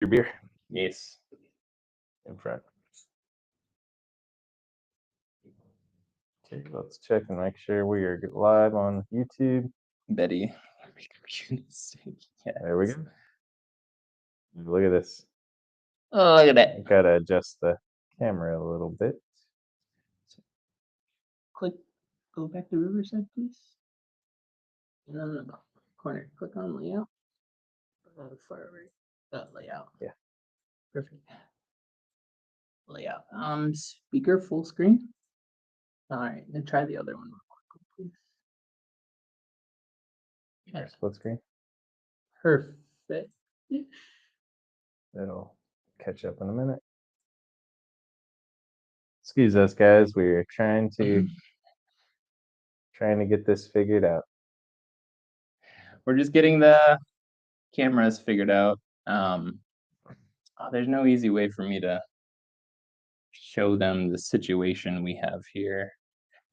Your beer Yes. in front. Okay, let's check and make sure we are live on YouTube. Betty. There we go. Look at this. Oh, look at that. I gotta adjust the camera a little bit. Go back to Riverside, please. No. Corner. Click on layout. Far right. Layout. Yeah. Perfect. Layout. Speaker full screen. All right. Then try the other one real quick, please. Yeah. Split screen. Perfect. It'll catch up in a minute. Excuse us, guys. We're trying to get this figured out. We're just getting the cameras figured out. There's no easy way for me to show them the situation we have here.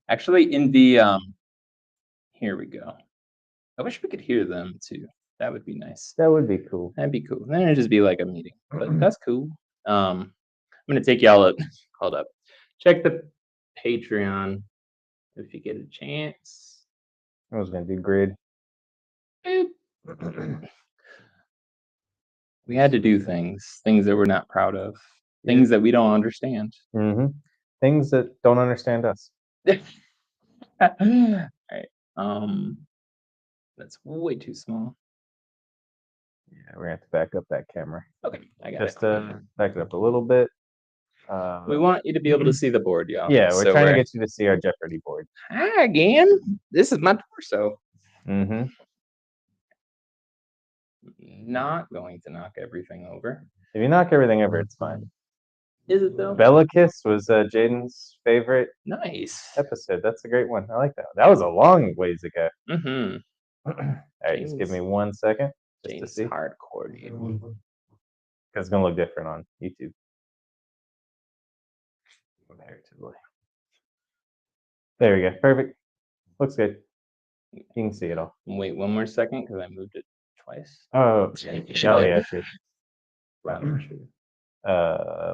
Actually, in the here we go. I wish we could hear them too. That would be nice. That would be cool. That'd be cool. Then it'd just be like a meeting, but that's cool. I'm gonna take y'all up. Hold up. Check the Patreon if you get a chance. I was gonna do grid. We had to do things that we're not proud of, things that we don't understand. Things that don't understand us. All right. That's way too small. Yeah, we're gonna have to back up that camera. Okay, I got Just back it up a little bit. We want you to be able to see the board, y'all. Yeah, we're trying to get you to see our Jeopardy board. Hi again. This is my torso. Not going to knock everything over. If you knock everything over, it's fine. Is it though? Bella Kiss was Jaden's favorite episode. That's a great one. I like that one. That was a long ways ago. All right, just give me 1 second just to see. Hardcore, dude. Because it's gonna look different on YouTube. Comparatively. There we go. Perfect. Looks good. You can see it all. Wait 1 more second because I moved it twice. Oh, yeah, sure.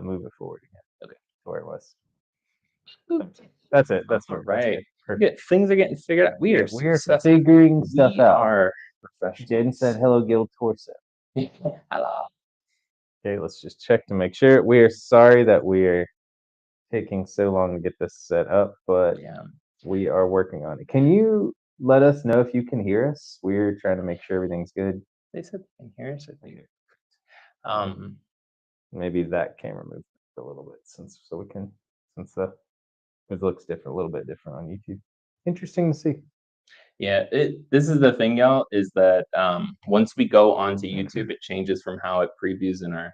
Move it forward again. Okay, to where it was. That's it. That's right. Things are getting figured out. We are figuring stuff out. Are professionals. Jaden said, "Hello, Gil Torso." Hello. Okay, let's just check to make sure. We are sorry that we are taking so long to get this set up, but we are working on it. Can you let us know if you can hear us? We're trying to make sure everything's good. They said they can hear us. I think. Maybe that camera moved a little bit since it looks different, a little bit different on YouTube. Interesting to see. Yeah, this is the thing, y'all, is that once we go onto YouTube, it changes from how it previews in our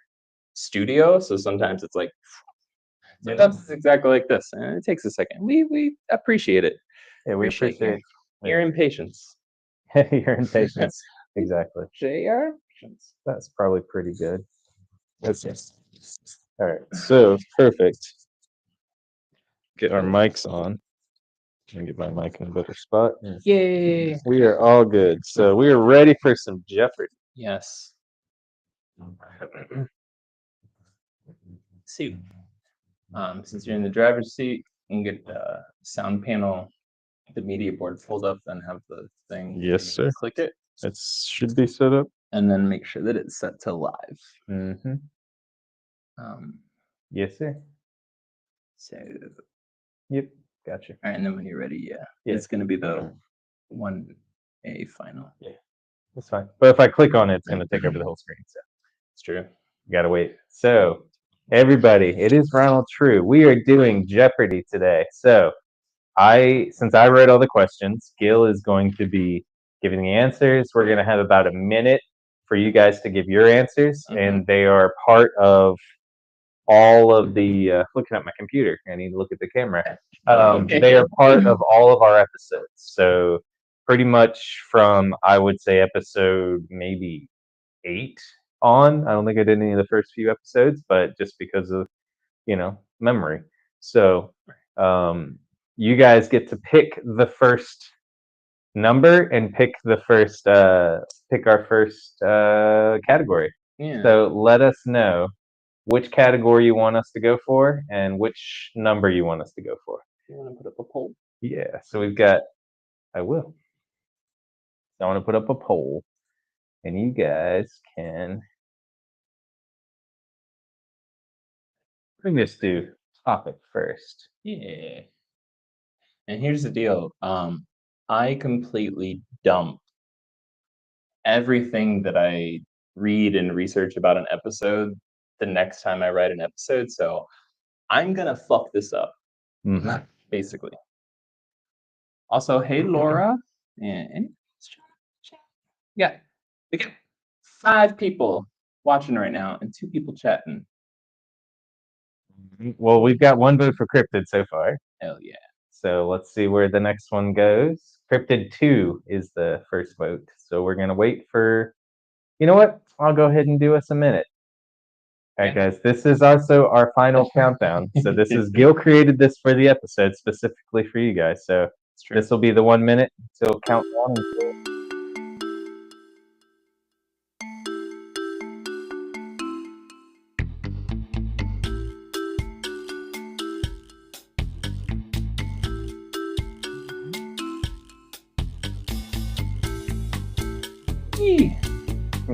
studio. So sometimes it's like, sometimes it's exactly like this, and it takes a second. We appreciate it. Yeah, we appreciate your impatience. Your impatience, exactly. JR? That's probably pretty good. That's it. All right, so perfect. Get our mics on. Let me get my mic in a better spot. Yay! We are all good. So we are ready for some Jeopardy. Yes. See, since you're in the driver's seat, you can get the sound panel, the media board pulled up, then have the thing. Yes, sir. Click it. It should be set up. And then make sure that it's set to live. Yes, sir. So. Yep. Gotcha. All right, and then when you're ready, it's going to be the 1A final. Yeah, that's fine. But if I click on it, it's going to take over the whole screen. So it's true. You got to wait. So, everybody, it is Ronald True. We are doing Jeopardy today. So, since I read all the questions, Gil is going to be giving the answers. We're going to have about a minute for you guys to give your answers, and they are part of all of the looking at my computer. I need to look at the camera. They are part of all of our episodes. So pretty much from, I would say, episode maybe 8 on. I don't think I did any of the first few episodes, but just because of memory. So you guys get to pick the first number and pick the first pick our first category. Yeah. So let us know which category you want us to go for and which number you want us to go for. You want to put up a poll? Yeah. So we've got. I will. So I want to put up a poll, and you guys can. Bring this to topic first. Yeah. And here's the deal. I completely dump everything that I read and research about an episode the next time I write an episode. So I'm gonna fuck this up, Mhm. basically. Also, hey Laura, and yeah, we got 5 people watching right now and 2 people chatting. Well, we've got 1 vote for Cryptid so far. Hell yeah. So let's see where the next one goes. Cryptid 2 is the first vote. So we're going to wait for. You know what? I'll go ahead and do us a minute. All right, guys. This is also our final countdown. So this is Gil created this for the episode specifically for you guys. So this will be the 1 minute until countdown.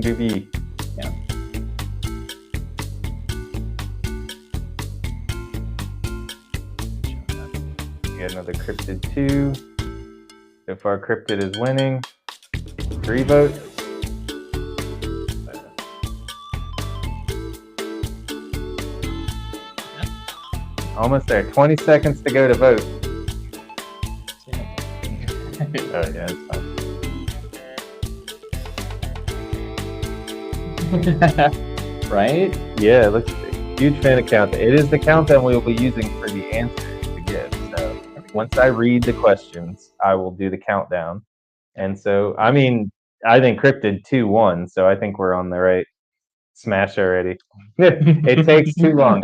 Movie. Yeah. We got another Cryptid 2. So far, Cryptid is winning. 3 votes. Almost there. 20 seconds to go to vote. Oh, yeah, it's fine. Right? Yeah, it looks huge fan of countdown. It is the countdown we will be using for the answers to give. So once I read the questions, I will do the countdown. And so, I mean, I think Cryptid 2 won, so I think we're on the right smash already. It takes too long.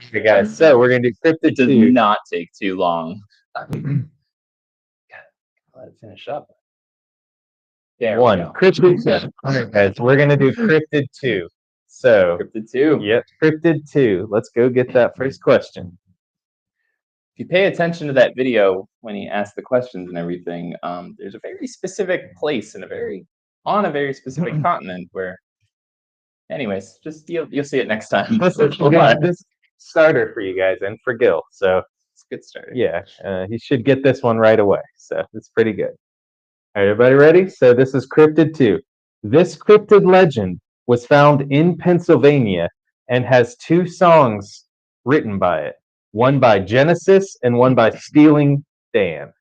Okay, guys, so we're going to do Cryptid 2. It does not take too long. Let it finish up. There 1. Cryptid 2. All right, guys, we're going to do Cryptid 2. So, Cryptid 2. Yep, Cryptid 2. Let's go get that first question. If you pay attention to that video when he asked the questions and everything, there's a very specific place and on a very specific continent where. Anyways, just you'll see it next time. This starter for you guys and for Gil. So it's a good start. Yeah, he should get this one right away. So it's pretty good. All right, everybody ready? So this is Cryptid 2. This cryptid legend was found in Pennsylvania and has 2 songs written by it. One by Genesis and one by Stealing Dan.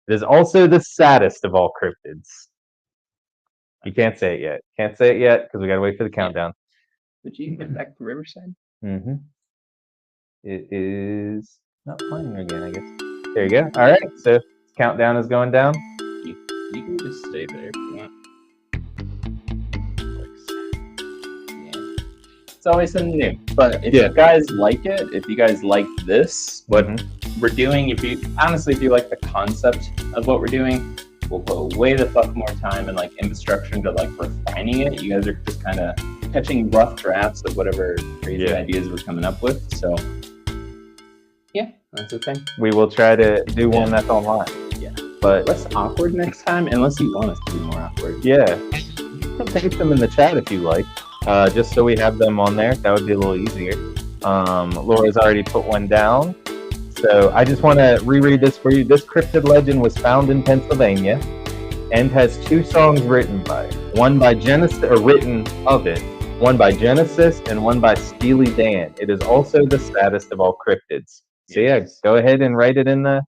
It is also the saddest of all cryptids. You can't say it yet. Can't say it yet because we got to wait for the countdown. Did you get back to Riverside? Mm-hmm. It is not playing again, I guess. There you go. All right, so countdown is going down. You can just stay there if you want. Yeah. It's always something new. But if you guys like it, if you guys like this, what we're doing, if you like the concept of what we're doing, we'll put way the fuck more time and like infrastructure into like refining it. You guys are just kind of catching rough drafts of whatever crazy ideas we're coming up with. So yeah, that's the thing. We will try to do one that's online. Yeah. But less awkward next time, unless you want us to be more awkward. Yeah. You can paste them in the chat if you like. Just so we have them on there. That would be a little easier. Laura's already put one down. So I just want to reread this for you. This cryptid legend was found in Pennsylvania and has 2 songs written by it. One by Genesis, or written of it. One by Genesis and one by Steely Dan. It is also the saddest of all cryptids. So yeah, go ahead and write it in the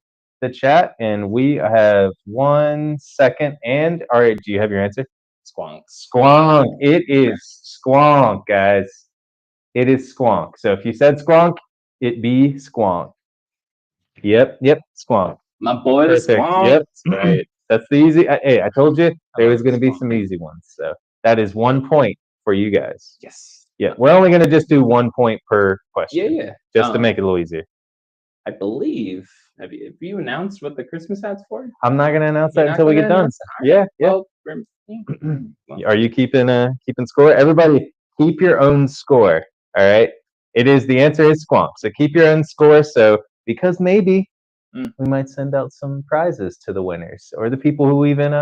chat. And we have 1 second. And all right, do you have your answer? Squonk. Squonk. It is Squonk, guys. It is Squonk. So if you said Squonk, it be Squonk. Yep, Squonk. My boy, Squonk. Yep, right. That's the easy. Hey, I told you there was going to be some easy ones. So that is 1 point for you guys. Yes. Yeah, we're only going to just do 1 point per question. Yeah. Just to make it a little easier. I believe. Have you announced what the Christmas hat's for? I'm not going to announce that until we get done. Yeah. Well, Are you keeping score? Everybody, keep your own score. All right. The answer is Squonk. So keep your own score. So because maybe we might send out some prizes to the winners or the people who even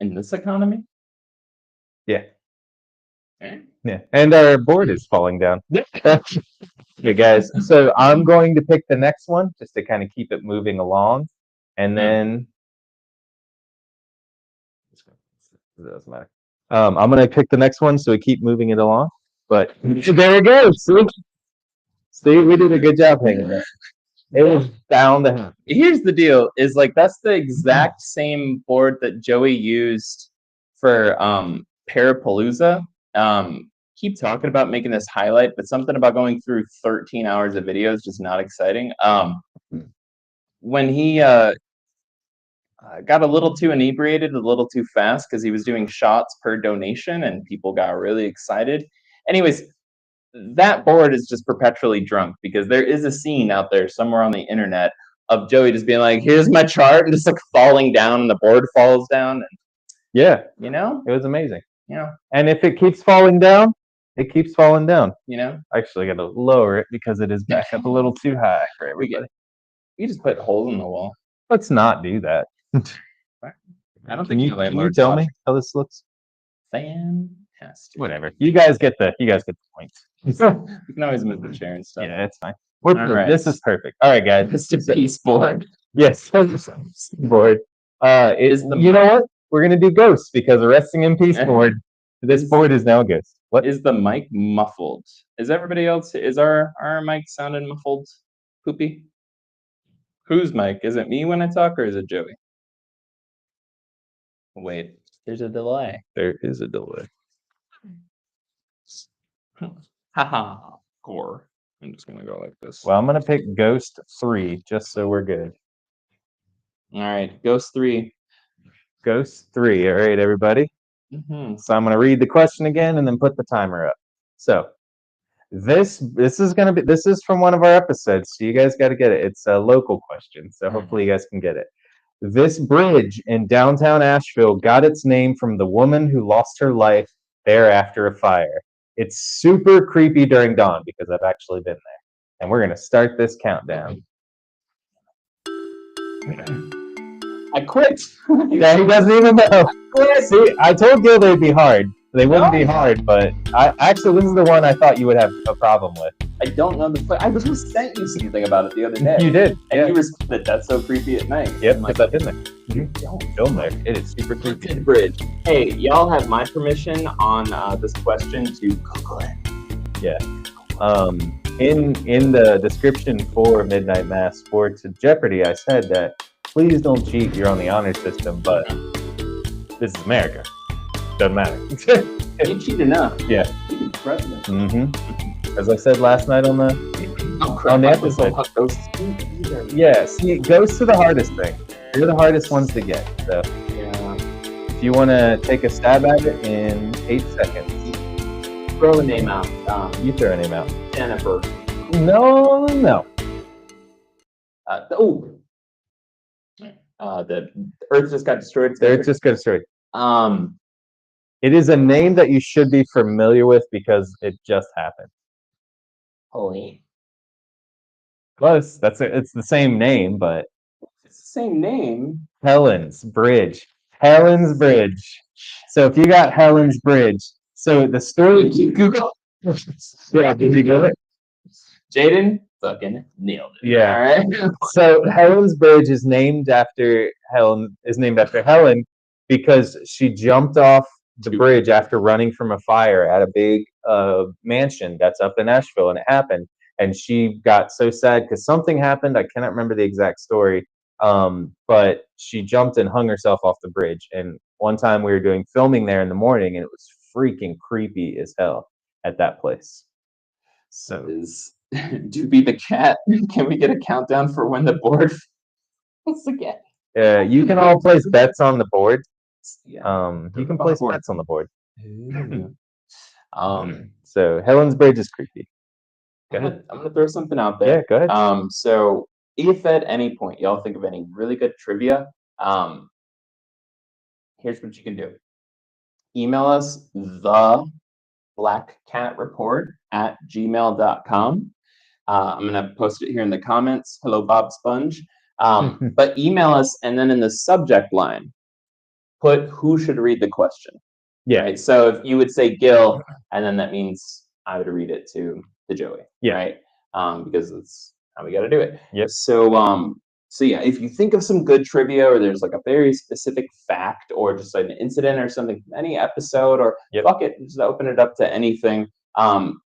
in this economy. Yeah. Okay. Yeah. And our board is falling down. Okay, guys. So I'm going to pick the next one just to kind of keep it moving along. And then it doesn't matter. I'm going to pick the next one so we keep moving it along. But there it goes. See, we did a good job hanging there. It was bound to happen. Here's the deal: is like that's the exact same board that Joey used for Parapalooza. Keep talking about making this highlight, but something about going through 13 hours of videos just not exciting. When he got a little too inebriated, a little too fast because he was doing shots per donation, and people got really excited. Anyways, that board is just perpetually drunk because there is a scene out there somewhere on the internet of Joey just being like, "Here's my chart," and just like falling down, and the board falls down. And, yeah, you know, it was amazing. You know, and if it keeps falling down, it keeps falling down. You know, I actually got to lower it because it is back up a little too high for everybody. We just put holes in the wall. Let's not do that. I don't think can you tell me how this looks? Fantastic. Whatever. You guys get the point. You can always move the chair and stuff. Yeah, it's fine. This is perfect. All right, guys. It's a peace board. Yes, board. You know what? We're gonna do ghosts because the resting in peace board. This board is now a ghost. What is the mic muffled? Is everybody else? Is our mic sounding muffled? Poopy. Whose mic? Is it me when I talk or is it Joey? Wait, there's a delay. There is a delay. Haha. Core. I'm just gonna go like this. Well, I'm gonna pick Ghost 3 just so we're good. All right, Ghost 3. Ghost 3. All right, everybody. So I'm gonna read the question again and then put the timer up. So this is from one of our episodes, so you guys got to get it. It's a local question, so hopefully you guys can get it. This bridge in downtown Asheville got its name from the woman who lost her life there after a fire. It's super creepy during dawn because I've actually been there. And we're gonna start this countdown. I quit. Yeah, he doesn't even know. See, I told Gil they'd be hard. They wouldn't be hard, but this is the one I thought you would have a problem with. I don't know I just sent you something about it the other day. You did, and you responded, "That's so creepy at night." Yep, because I've been there. Don't film there. It is super creepy. Bridge. Hey, y'all have my permission on this question to Google it. Yeah. In the description for Midnight Mass for Jeopardy, I said that please don't cheat. You're on the honor system, but this is America. Doesn't matter. You cheat enough. Yeah. You can be president. Mm-hmm. As I said last night on the episode. Yeah. See, ghosts are the hardest thing. They're the hardest ones to get. So if you want to take a stab at it in 8 seconds. Throw a name out. You throw a name out. Jennifer. No. The Earth just got destroyed. The Earth just got destroyed. It is a name that you should be familiar with because it just happened. Holy. Close. It's the same name, but it's the same name. Helen's Bridge. Helen's Bridge. So if you got Helen's Bridge, so the story. Google. Yeah, did you get it? Jaden fucking nailed it. Yeah. All right. So Helen's Bridge is named after Helen. Because she jumped off the bridge after running from a fire at a big mansion that's up in Asheville, and it happened. And she got so sad because something happened. I cannot remember the exact story, but she jumped and hung herself off the bridge. And one time we were doing filming there in the morning, and it was freaking creepy as hell at that place. So Doobie the cat. Can we get a countdown for when the board falls again? You can all place bets on the board. You can place bets on the board. So Helen's Bridge is creepy. Go ahead. I'm gonna throw something out there. Yeah, go ahead. So if at any point y'all think of any really good trivia, here's what you can do. Email us blackcatreport@gmail.com. I'm going to post it here in the comments. Hello, Bob Sponge. But email us, and then in the subject line, put who should read the question. Yeah. Right. So if you would say Gil, and then that means I would read it to the Joey. Yeah. Right. Because it's how we got to do it. Yep. So yeah, if you think of some good trivia, or there's like a very specific fact, or just an incident or something from any episode, or fuck it, just open it up to anything.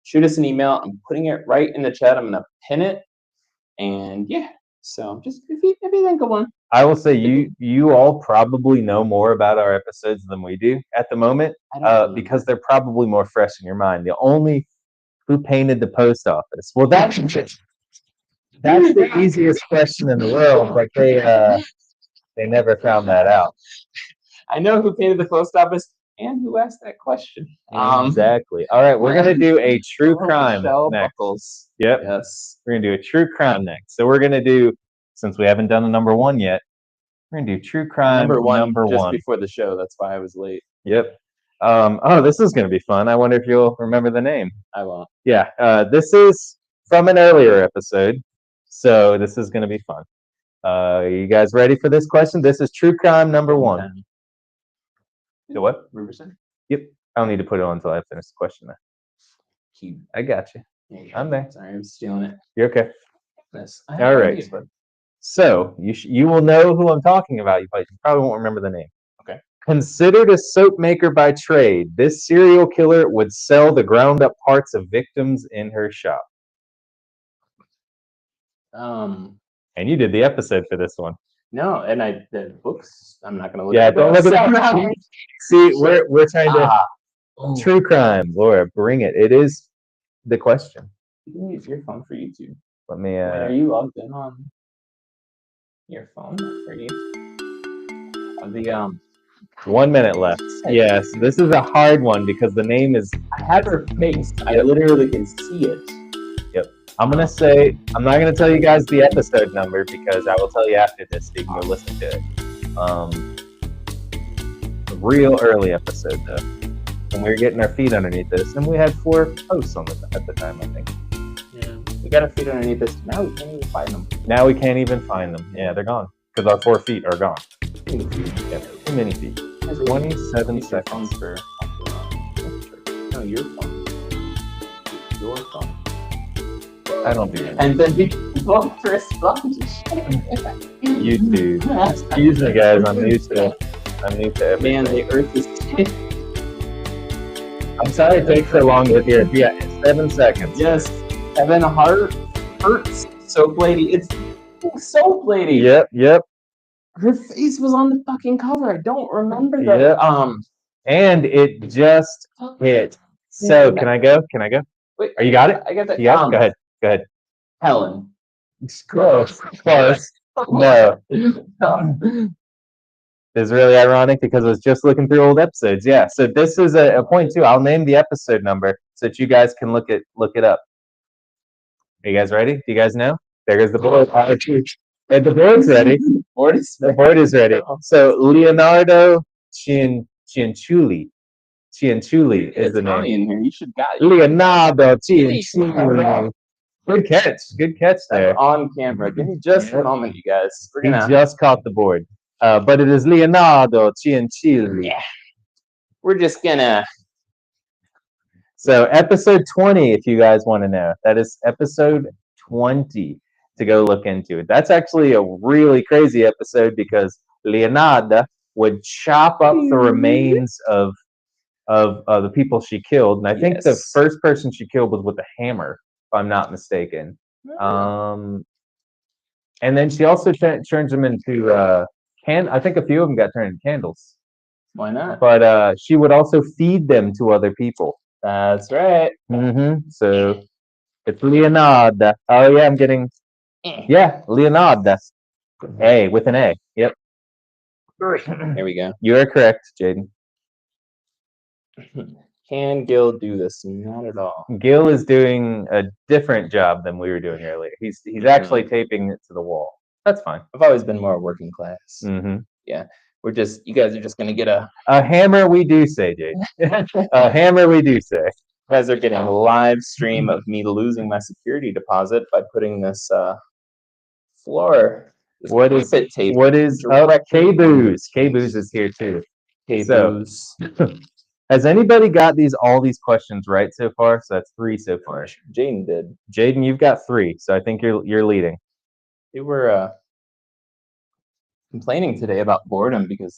Shoot us an email. I'm putting it right in the chat. I'm gonna pin it, and yeah. So just if you think of one. I will say you all probably know more about our episodes than we do at the moment, because they're probably more fresh in your mind. The only who painted the post office? Well, that's the easiest question in the world, but they never found that out. I know who painted the post office and who asked that question. Exactly. All right, we're gonna do a true crime next. Buckles. Yep. Yes. We're gonna do a true crime next. So we're gonna do, since we haven't done the number one yet, we're gonna do true crime number one just before the show. That's why I was late. Yep. Oh, this is gonna be fun. I wonder if you'll remember the name. I won't. Yeah. This is from an earlier episode, so this is gonna be fun. You guys ready for this question? This is true crime number one. The what? Riverside? Yep. I don't need to put it on until I finish the question. I got you. I'm there. Sorry, I'm stealing it. You're okay. Yes. All right. So you will know who I'm talking about, but you probably won't remember the name. Okay. Considered a soap maker by trade, this serial killer would sell the ground up parts of victims in her shop. And you did the episode for this one. No, and the books. I'm not gonna look. Yeah, don't look at them. See, we're trying to true crime, Laura. Bring it. It is the question. You can use your phone for YouTube. Let me. Wait, are you logged in on your phone for you? The 1 minute left. Yes, this is a hard one because the name is. I have her face. I literally can see it. Yep. I'm gonna say I'm not gonna tell you guys the episode number because I will tell you after this so you can go listen to it. A real early episode though, when we were getting our feet underneath this, and we had 4 posts on at the time, I think. Yeah, we got our feet underneath this. Now we can't even find them. Now we can't even find them. Yeah, they're gone because our 4 feet are gone. Too many feet. 27 seconds. No, your phone. Your phone. I don't do that. And then you both respond. YouTube. Excuse me, guys. I'm new to everything. Man, the earth is. I'm sorry it takes so long to hear. Yeah, 7 seconds. Yes. Evan Hurts Soap Lady. It's Soap Lady. Yep. Her face was on the fucking cover. I don't remember that. Yep. And it just hit. So can I go? Wait, you got it? I got that. Yeah. Go ahead. Helen. Close. No. It's really ironic because I was just looking through old episodes. Yeah. So this is a point too. I'll name the episode number so that you guys can look it up. Are you guys ready? Do you guys know? There goes the board. And the board's ready. The board is ready. So Leonardo Cianciulli. Cianciulli is the name. In here. You should got it. Leonardo Cianciulli. Good catch there. That's on camera. Give me just a moment, you guys. He just caught the board. But it is Leonardo Cianciulli. Yeah. We're just gonna. So episode 20, if you guys want to know. That is episode 20 to go look into it. That's actually a really crazy episode because Leonardo would chop up the remains of the people she killed. And I think the first person she killed was with a hammer, if I'm not mistaken. And then she also turns them into I think a few of them got turned into candles. Why not? But she would also feed them to other people. That's right. So it's Leonardo. Oh yeah, I'm getting. Yeah, Leonardo. A with an A. Yep. Here we go. You are correct, Jaden. Can Gil do this? Not at all. Gil is doing a different job than we were doing earlier. He's actually taping it to the wall. That's fine. I've always been more working class. Yeah. You guys are just gonna get a hammer. We do say, Jaden. A hammer. We do say. guys are getting a live stream of me losing my security deposit by putting this floor. This What is carpet tape what is K-Booze? K-Booze is here too. K-Booze. Has anybody got all these questions right so far? So that's 3 so far. Jaden did. Jaden, you've got 3, so I think you're leading. They were complaining today about boredom because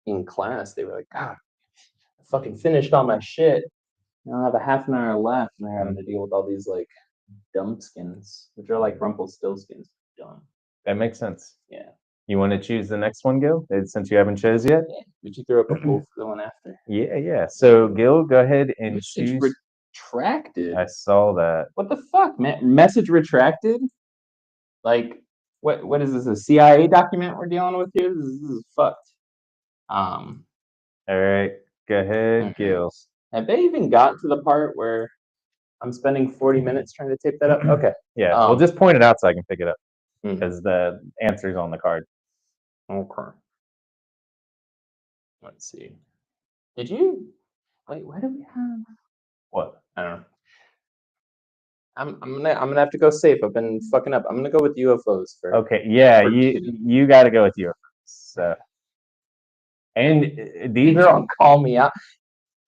in class they were like, God, I fucking finished all my shit. I have a half an hour left, and they're having to deal with all these like dumpskins, which are like Rumpelstiltskins. Dumb. That makes sense. Yeah. You want to choose the next one, Gil? Since you haven't chose yet? Yeah. Did you throw up a poll for the one after? Yeah. So, Gil, go ahead and Message choose. retracted. I saw that. What the fuck, man? Message retracted? Like, what is this? A CIA document we're dealing with here? This is fucked. All right. Go ahead, Gil. Have they even got to the part where I'm spending 40 minutes trying to tape that up? Okay. Yeah. Well, just point it out so I can pick it up because the answer's on the card. Okay. Let's see. Did you wait? Why do we have what? I don't know. I'm gonna have to go safe. I've been fucking up. I'm gonna go with UFOs for. Okay. Yeah. You got to go with UFOs. So. And these are all call me out.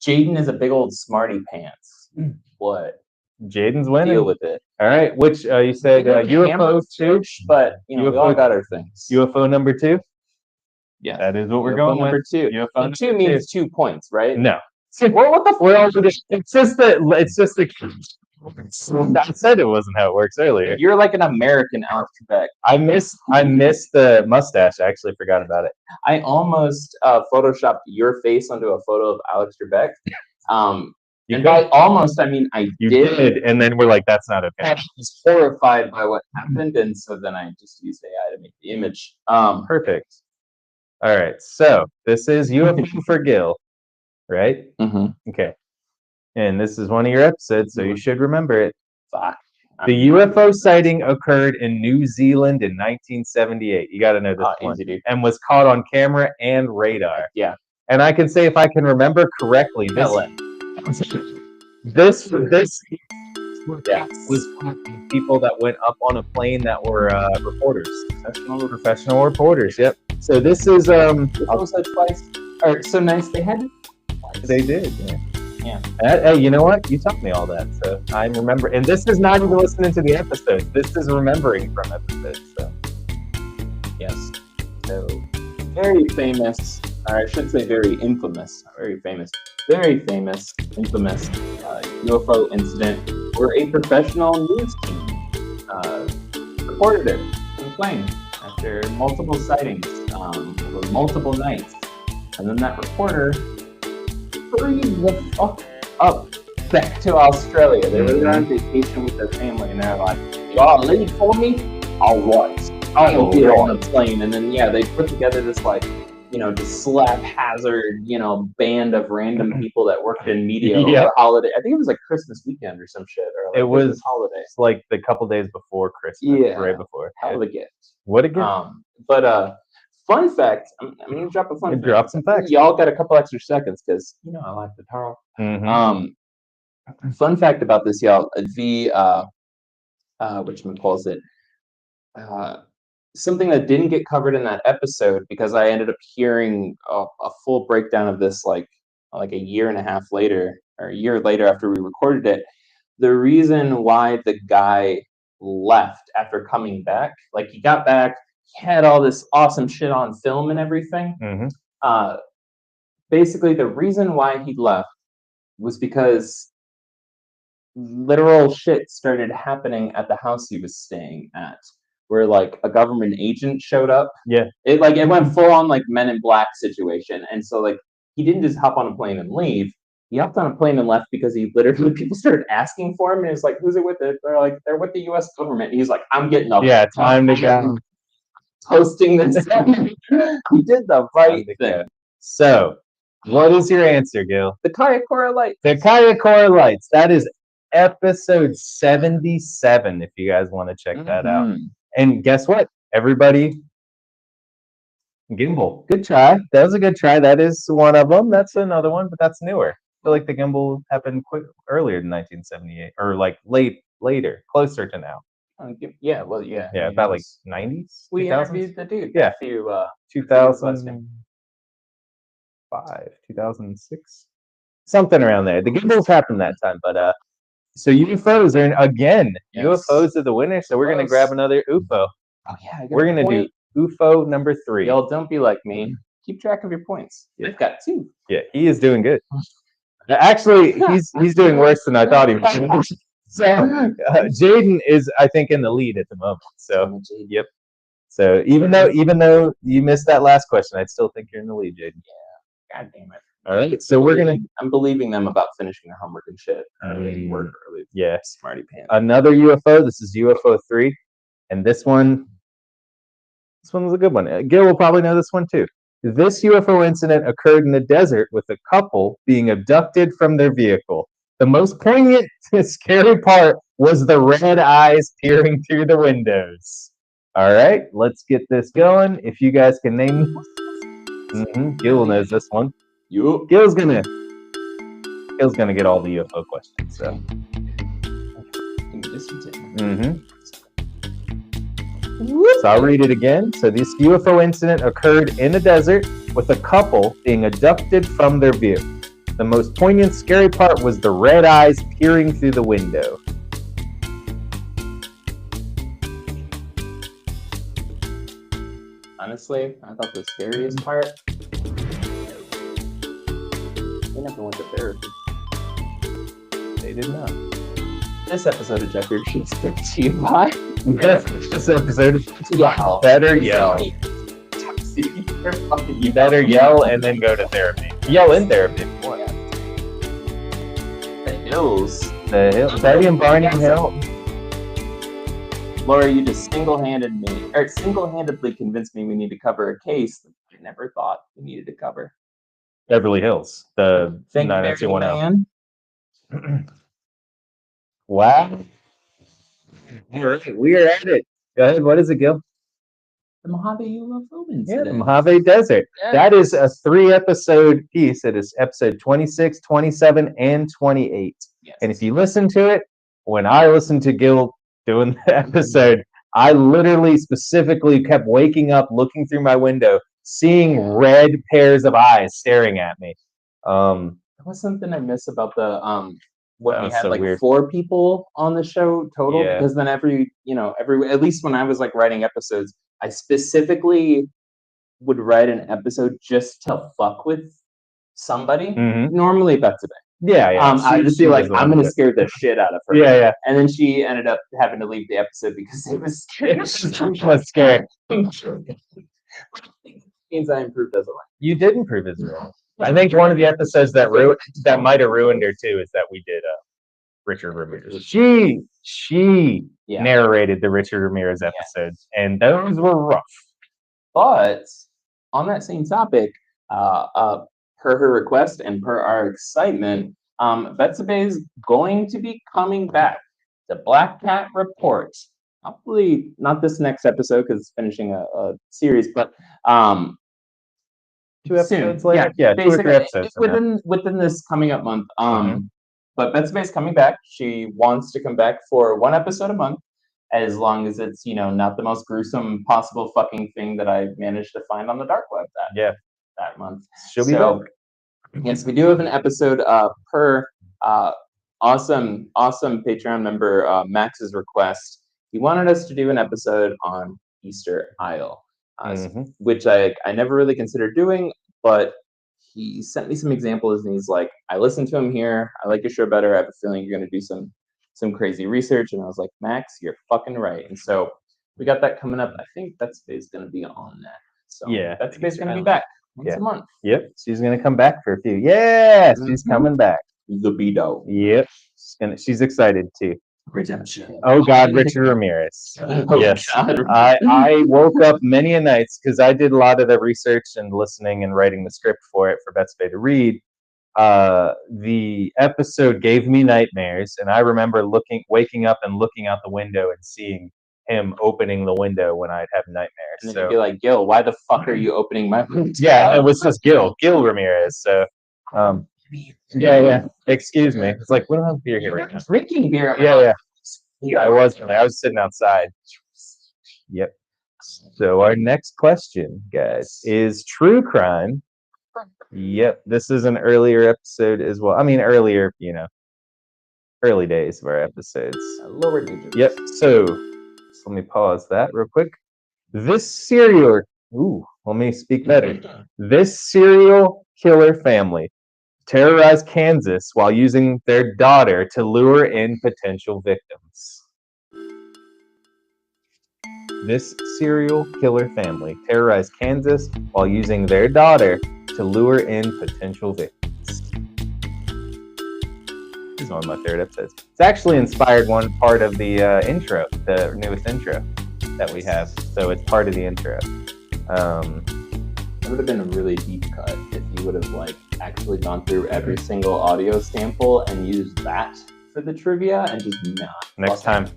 Jaden is a big old smarty pants. What? Jaden's winning. Deal with it. All right. Which you said UFO 2, but we all got our things. UFO number 2. Yeah, that is what we're going number with. 2. UFO 2 means 2 points, right? No. Well, what the? We're all just. It's just the. I said it wasn't how it works earlier. You're like an American Alex Trebek. I missed the mustache. I actually forgot about it. I almost photoshopped your face onto a photo of Alex Trebek. By almost, I mean I did, and then we're like, that's not okay. I was horrified by what happened, and so then I just used AI to make the image. Perfect. All right, so this is UFO for Gil, right? Mm-hmm. Okay. And this is one of your episodes, so you should remember it. Fuck. The UFO sighting occurred in New Zealand in 1978. You got to know this one. Easy, dude. And was caught on camera and radar. Yeah. And I can say, if I can remember correctly, this was people that went up on a plane that were reporters, professional reporters. Yep. So this is also twice. Or so nice they had. They did. Yeah. Yeah. Hey, you know what? You taught me all that, so I remember. And this is not even listening to the episodes. This is remembering from episodes. So, yes. So, very famous, or I should say very infamous, infamous UFO incident where a professional news team reported it on a plane after multiple sightings over multiple nights. And then that reporter hurried the fuck up back to Australia. They were there on vacation with their family, and they're like, "Y'all leave for me? All right, I'll get on the plane." And then they put together this just slap hazard, band of random people that worked in media over holiday. I think it was like Christmas weekend or some shit, or it was holiday, like the couple days before Christmas, right before. Hell of a gift. What a gift! Fun fact, I'm going to drop a fun fact. Drop some facts. Y'all got a couple extra seconds because, I like the Tarl. Fun fact about this, y'all. Whatchamacallit, something that didn't get covered in that episode because I ended up hearing a full breakdown of this like a year and a half later, or a year later after we recorded it. The reason why the guy left after coming back, he got back, he had all this awesome shit on film and everything. Basically, the reason why he left was because literal shit started happening at the house he was staying at, where a government agent showed up. Yeah. It went full on Men in Black situation. And so he didn't just hop on a plane and leave. He hopped on a plane and left because he literally, people started asking for him, and it's who's it with it? They're they're with the US government. And he's like, I'm getting up. Yeah, time to go. Hosting this. He did the right thing. So, what is your answer, Gil? The Kayakora Lights. The Kayakora Lights. That is episode 77, if you guys want to check that out. And guess what? Everybody, Gimbal, good try. That was a good try. That is one of them. That's another one, but that's newer. feel like the gimbal happened earlier than 1978, or like later, closer to now. Yeah, well, yeah. Yeah, about like 90s. We 2000s? interviewed the dude. Yeah. 2005, 2006, something around there. The gimbals happened that time, but so UFOs are again. Yes. UFOs are the winner. So we're gonna grab another UFO. Oh yeah, We're gonna do UFO number 3. Y'all don't be like me. Keep track of your points. I've got 2. Yeah, he is doing good. Actually, he's doing worse than I thought he was. So Jaden is, I think, in the lead at the moment. So yep. So even though you missed that last question, I still think you're in the lead, Jaden. Yeah. God damn it. All right. So I'm believing them about finishing their homework and shit. Work early. Yeah. Smarty pants. Another UFO. This is UFO 3, and this one's a good one. Gil will probably know this one too. This UFO incident occurred in the desert with a couple being abducted from their vehicle. The most poignant, scary part was the red eyes peering through the windows. All right, let's get this going. If you guys can name this. Gil knows this one. Gil's gonna get all the UFO questions. So. So I'll read it again. So this UFO incident occurred in a desert with a couple being abducted from their vehicle. The most poignant, scary part was the red eyes peering through the window. Honestly, I thought the scariest part. They never went to therapy. They did not. This episode of Jeopardy is brought to you by. This episode. Wow. Better yell. You better yell and then go to therapy. Yell in therapy if you want. The hills. The hills. Betty and Barney Hill. Laura, you just single-handedly convinced me we need to cover a case that I never thought we needed to cover. Beverly Hills. The 90210. Wow. All right, we are at it. Go ahead. What is it, Gil? The Mojave UFO incident. Yeah, the Mojave Desert. Yes. That is a 3-episode piece. It is episode 26, 27, and 28. Yes. And if you listen to it, when I listened to Gil doing the episode, I literally specifically kept waking up, looking through my window, seeing red pairs of eyes staring at me. That was something I miss about the when we had like weird. 4 people on the show total, because then every at least when I was like writing episodes, I specifically would write an episode just to fuck with somebody. Normally Betsy. Yeah. I'd just be like, I'm gonna scare the shit out of her. Yeah. And then she ended up having to leave the episode because it was scary. It was scary. Means I improved as a writer. You did improve as a writer. I think one of the episodes that might have ruined her too is that we did Richard Ramirez. She narrated the Richard Ramirez episodes, and those were rough. But on that same topic, per her request and per our excitement, Betsabe is going to be coming back. The Black Cat Report. Hopefully not this next episode because it's finishing a series, but 2 episodes later? Yeah, 2 or 3 episodes. Within this coming up month. But Betsabe is coming back. She wants to come back for 1 episode a month, as long as it's, not the most gruesome possible fucking thing that I managed to find on the dark web that month. She'll be back. Yes, we do have an episode per awesome Patreon member Max's request. He wanted us to do an episode on Easter Isle. Which I never really considered doing, but he sent me some examples and he's like, I listened to him here. I like your show better. I have a feeling you're going to do some crazy research. And I was like, Max, you're fucking right. And so we got that coming up. I think Betsabe's going to be on that. So Betsabe's going to be back once a month. Yep. She's going to come back for a few. Yeah, she's coming back. Libido. Yep. She's excited too. Redemption. Oh God, Richard Ramirez. Yes. God. I woke up many a nights because I did a lot of the research and listening and writing the script for it for Betsabe to read. The episode gave me nightmares, and I remember waking up and looking out the window and seeing him opening the window when I'd have nightmares. And then you'd be like, Gil, why the fuck are you opening my window? Yeah, it was just Gil Ramirez. So Yeah. Excuse me. It's like we don't have beer here right now. Drinking beer. Yeah. I was sitting outside. Yep. So our next question, guys, is true crime. Yep. This is an earlier episode as well. I mean, earlier, early days of our episodes. Lower digits. Yep. So let me pause that real quick. Let me speak better. This serial killer family terrorized Kansas while using their daughter to lure in potential victims. This serial killer family terrorized Kansas while using their daughter to lure in potential victims. This is one of my favorite episodes. It's actually inspired one part of the intro, the newest intro that we have. So it's part of the intro. It would have been a really deep cut if you would have actually gone through every single audio sample and used that for the trivia and just not. Next time.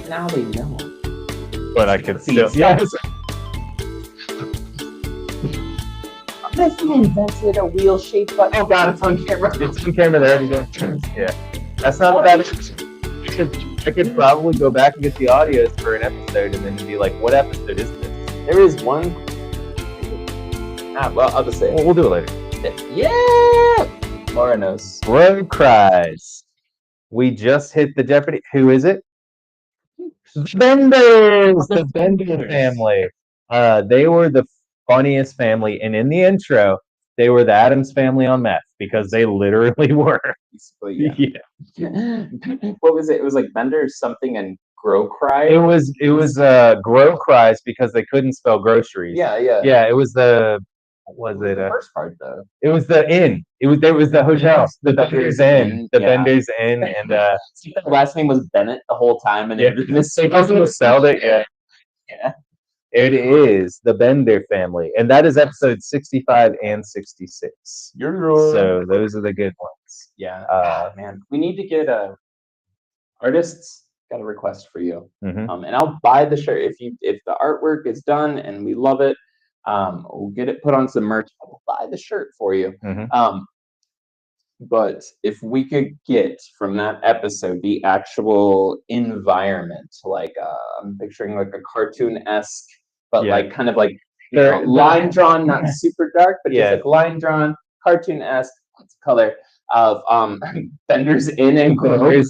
Now they know. But I could still. Yes. This invented a wheel-shaped button. Oh god, it's on camera. It's on camera there. Yeah. That's not bad. I could probably go back and get the audios for an episode and then be like, what episode is this? There is one. Well, I'll just say it. We'll do it later. Yeah! Laura knows. Road cries. We just hit the Jeopardy. Who is it? Benders! The Bender family. They were the funniest family. And in the intro, they were the Addams family on meth because they literally were. Yeah. What was it? It was like Bender something and Grow Cry. It was Grow Cries because they couldn't spell groceries. Yeah. Yeah, it was the. What was it? The first part though. It was the inn. There was the hotel. The Bender's Inn. The Bender's Inn, and the last name was Bennett the whole time, and they spelled it. Yeah. It is the Bender family, and that is episode 65 and 66. So those are the good ones. Yeah. Man, we need to get artists. Got a request for you, and I'll buy the shirt if the artwork is done and we love it. We'll get it put on some merch. I'll buy the shirt for you. But if we could get from that episode the actual environment, I'm picturing like a cartoon-esque, but kind of line drawn, not super dark, but just like line drawn, cartoon-esque color of Bender's Inn and Grow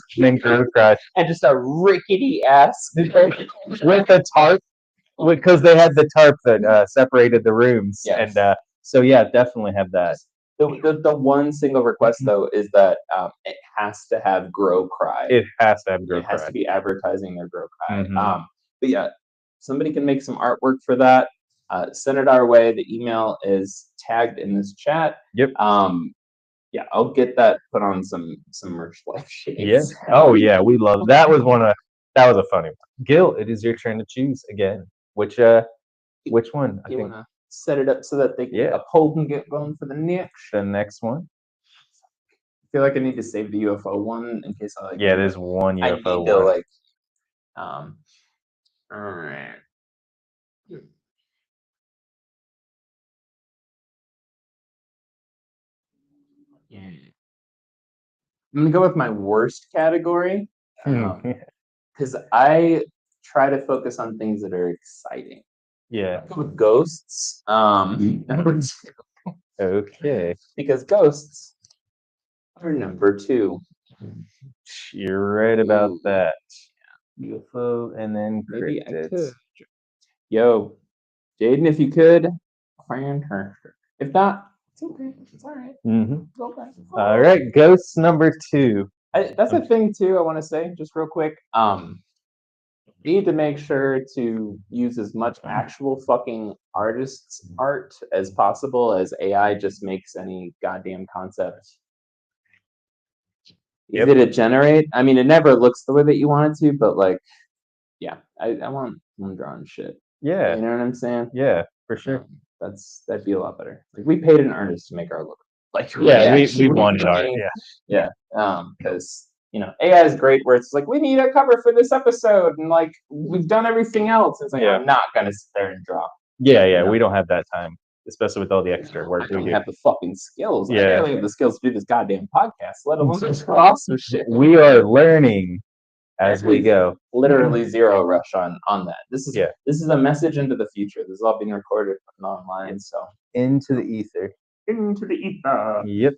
Cry, and just a rickety ass with a tarp. Because they had the tarp that separated the rooms, and so definitely have that. The one single request though is that it has to have Grow Cry. It has to have Grow Cry. It has to be advertising their Grow Cry. But yeah, somebody can make some artwork for that. Send it our way. The email is tagged in this chat. Yep. Yeah, I'll get that put on some merch like shades. Yes. Oh yeah, we love that. Was a funny one. Gil, it is your turn to choose again. Which one? I think wanna set it up so that a poll can get going for the next one. I feel like I need to save the UFO one in case I there's one UFO I need one. To all right. I'm gonna go with my worst category because I try to focus on things that are exciting. Yeah. I'll go with ghosts. Okay. Because ghosts are number 2. You're right about that. UFO and then cryptids. Yo, Jaden, if you could find her. If not, it's okay. It's all right. Go back. All right, ghosts number 2. That's a thing too. I want to say just real quick. You need to make sure to use as much actual fucking artist's art as possible, as AI just makes any goddamn concept easy to generate. I mean, it never looks the way that you want it to, but I want drawn shit. Yeah, you know what I'm saying? Yeah, for sure. That'd be a lot better. We paid an artist to make our look. We wanted art. Yeah. Because AI is great where it's like, we need a cover for this episode, and we've done everything else. It's like, I'm not gonna sit there and draw. Yeah, we don't have that time. especially with all the extra work I we don't do. have the fucking skills. I Yeah. barely have the skills to do this goddamn podcast, let alone this awesome shit. We are learning as we go. Literally zero rush on that. This is Yeah. this is a message into the future. This is all being recorded online, so Into the ether. into the ether. Yep.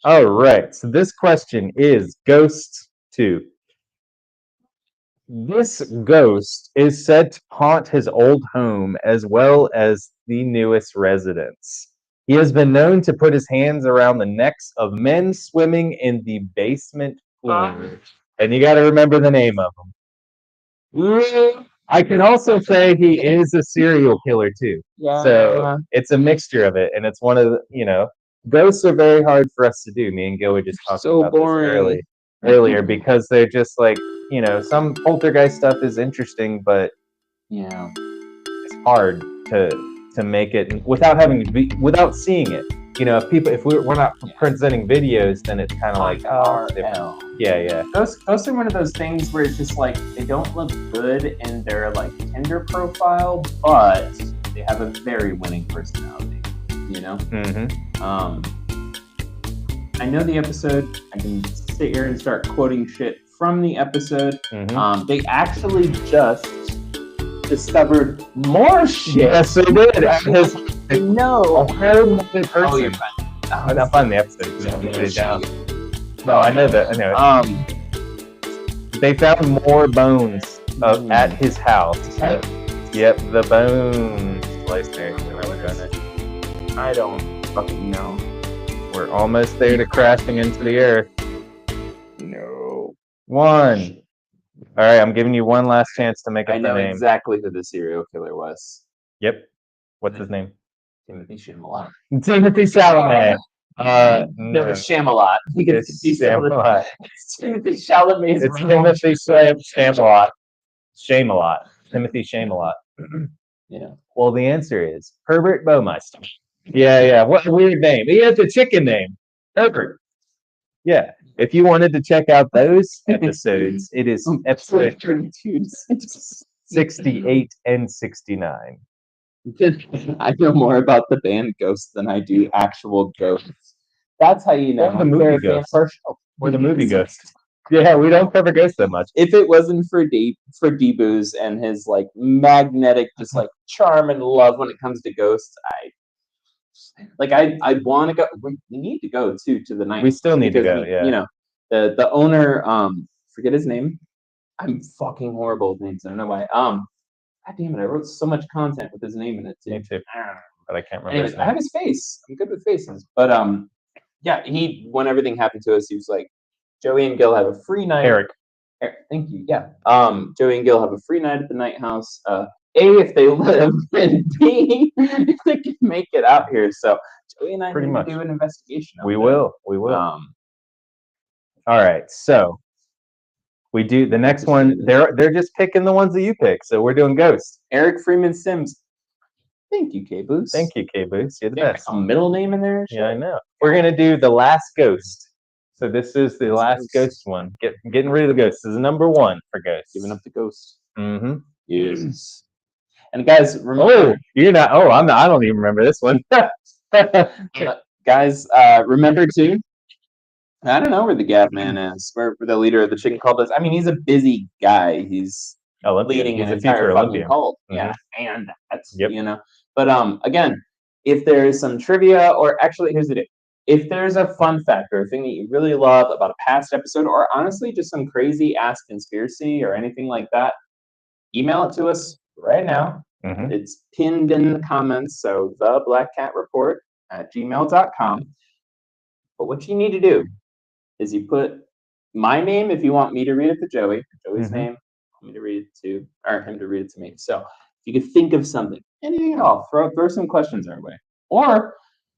All right. So this question is Ghost 2. This ghost is said to haunt his old home as well as the newest residence. He has been known to put his hands around the necks of men swimming in the basement pool. And you got to remember the name of them. I can also say he is a serial killer too. Yeah. So it's a mixture of it. And it's one of the, ghosts are very hard for us to do. Me and Gil were just talking So about boring. this earlier because they're just like, some poltergeist stuff is interesting, but Yeah. it's hard to make it without without seeing it. If we're not presenting videos, then it's kind of like, oh, it's different. Yeah. Ghosts are one of those things where it's just like they don't look good in their like Tinder profile, but they have a very winning personality. Mm-hmm. I know the episode. I can sit here and start quoting shit from the episode. Mm-hmm. They actually just discovered more shit. Yes, they did. No. A whole other person. Oh, you're fine. I'm not finding the episode. Just put it down. No, I know that. I know it. They found more bones at his house. Yep, the bones. I don't fucking know. We're almost there to crashing into the earth. No. 1. All right, I'm giving you one last chance to make up I know the name. exactly who the serial killer was. Yep. What's his name? Timothy Chalamet. Timothy Chalamet. No, Shamalot. It's Shamalot. Timothy Chalamet. It's Timothy Shamalot. Shamalot. Timothy Shamalot. Yeah. Well, the answer is Herbert Baumeister. Yeah. What a weird name. He has a chicken name. Herbert. Yeah. If you wanted to check out those episodes, it is episode 68 and 69. I know more about the band Ghosts than I do actual ghosts. That's how you know. Or the movie Ghost. Or the movie Ghost. Yeah, we don't cover ghosts that much. If it wasn't for D-Booz and his like magnetic, just like charm and love when it comes to ghosts, I want to go. We need to go to the night. We still need to go. Yeah. The owner, forget his name. I'm fucking horrible with names. I don't know why. God damn it! I wrote so much content with his name in it too. Me too. But I can't remember. Anyways, I have his face. I'm good with faces. But yeah, when everything happened to us, he was like, Joey and Gil have a free night. Eric, thank you. Yeah. Joey and Gil have a free night at the Night House. A, if they live, and B, if they can make it out here. So Joey and I need to do an investigation. We will. All right. So we do the next one. They're just picking the ones that you pick. So we're doing ghosts. Eric Freeman Sims. Thank you, K-Booz. Thank you, K-Booz. You're the best. A middle name in there? Yeah, I know. We're gonna do the last ghost. So this is the last ghost one. Getting rid of the ghost. This is number 1 for ghosts. Giving up the ghost. Mm-hmm. Yes. And guys, remember. Oh, you're not. Oh, I'm not. I don't even remember this one. Guys, remember to. I don't know where the Gap Man is. Where the leader of the Chicken Cult is. I mean, he's a busy guy. He's leading an entire fucking cult. Mm-hmm. Yeah, and that's But again, if there is some trivia, or actually, here's the deal: if there's a fun fact or a thing that you really love about a past episode, or honestly just some crazy ass conspiracy or anything like that, email it to us right now. Mm-hmm. It's pinned in the comments. So theblackcatreport@gmail.com. But what you need to do is you put my name if you want me to read it to Joey, Joey's name, want me to read it to, or him to read it to me. So if you could think of something, anything at all, throw some questions our way. Or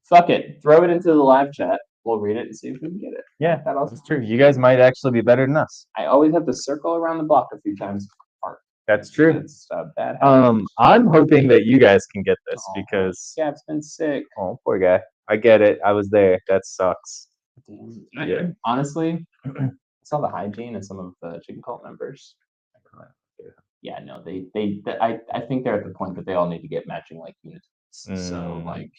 fuck it, throw it into the live chat. We'll read it and see if we can get it. Yeah, that's true. You guys might actually be better than us. I always have to circle around the block a few times. That's true. It's bad. I'm hoping that you guys can get this because Gab's been sick. Oh, poor guy. I get it. I was there. That sucks. Damn. Yeah. Honestly, I saw the hygiene of some of the Chicken Cult members. Yeah, no, I think they're at the point that they all need to get matching like So like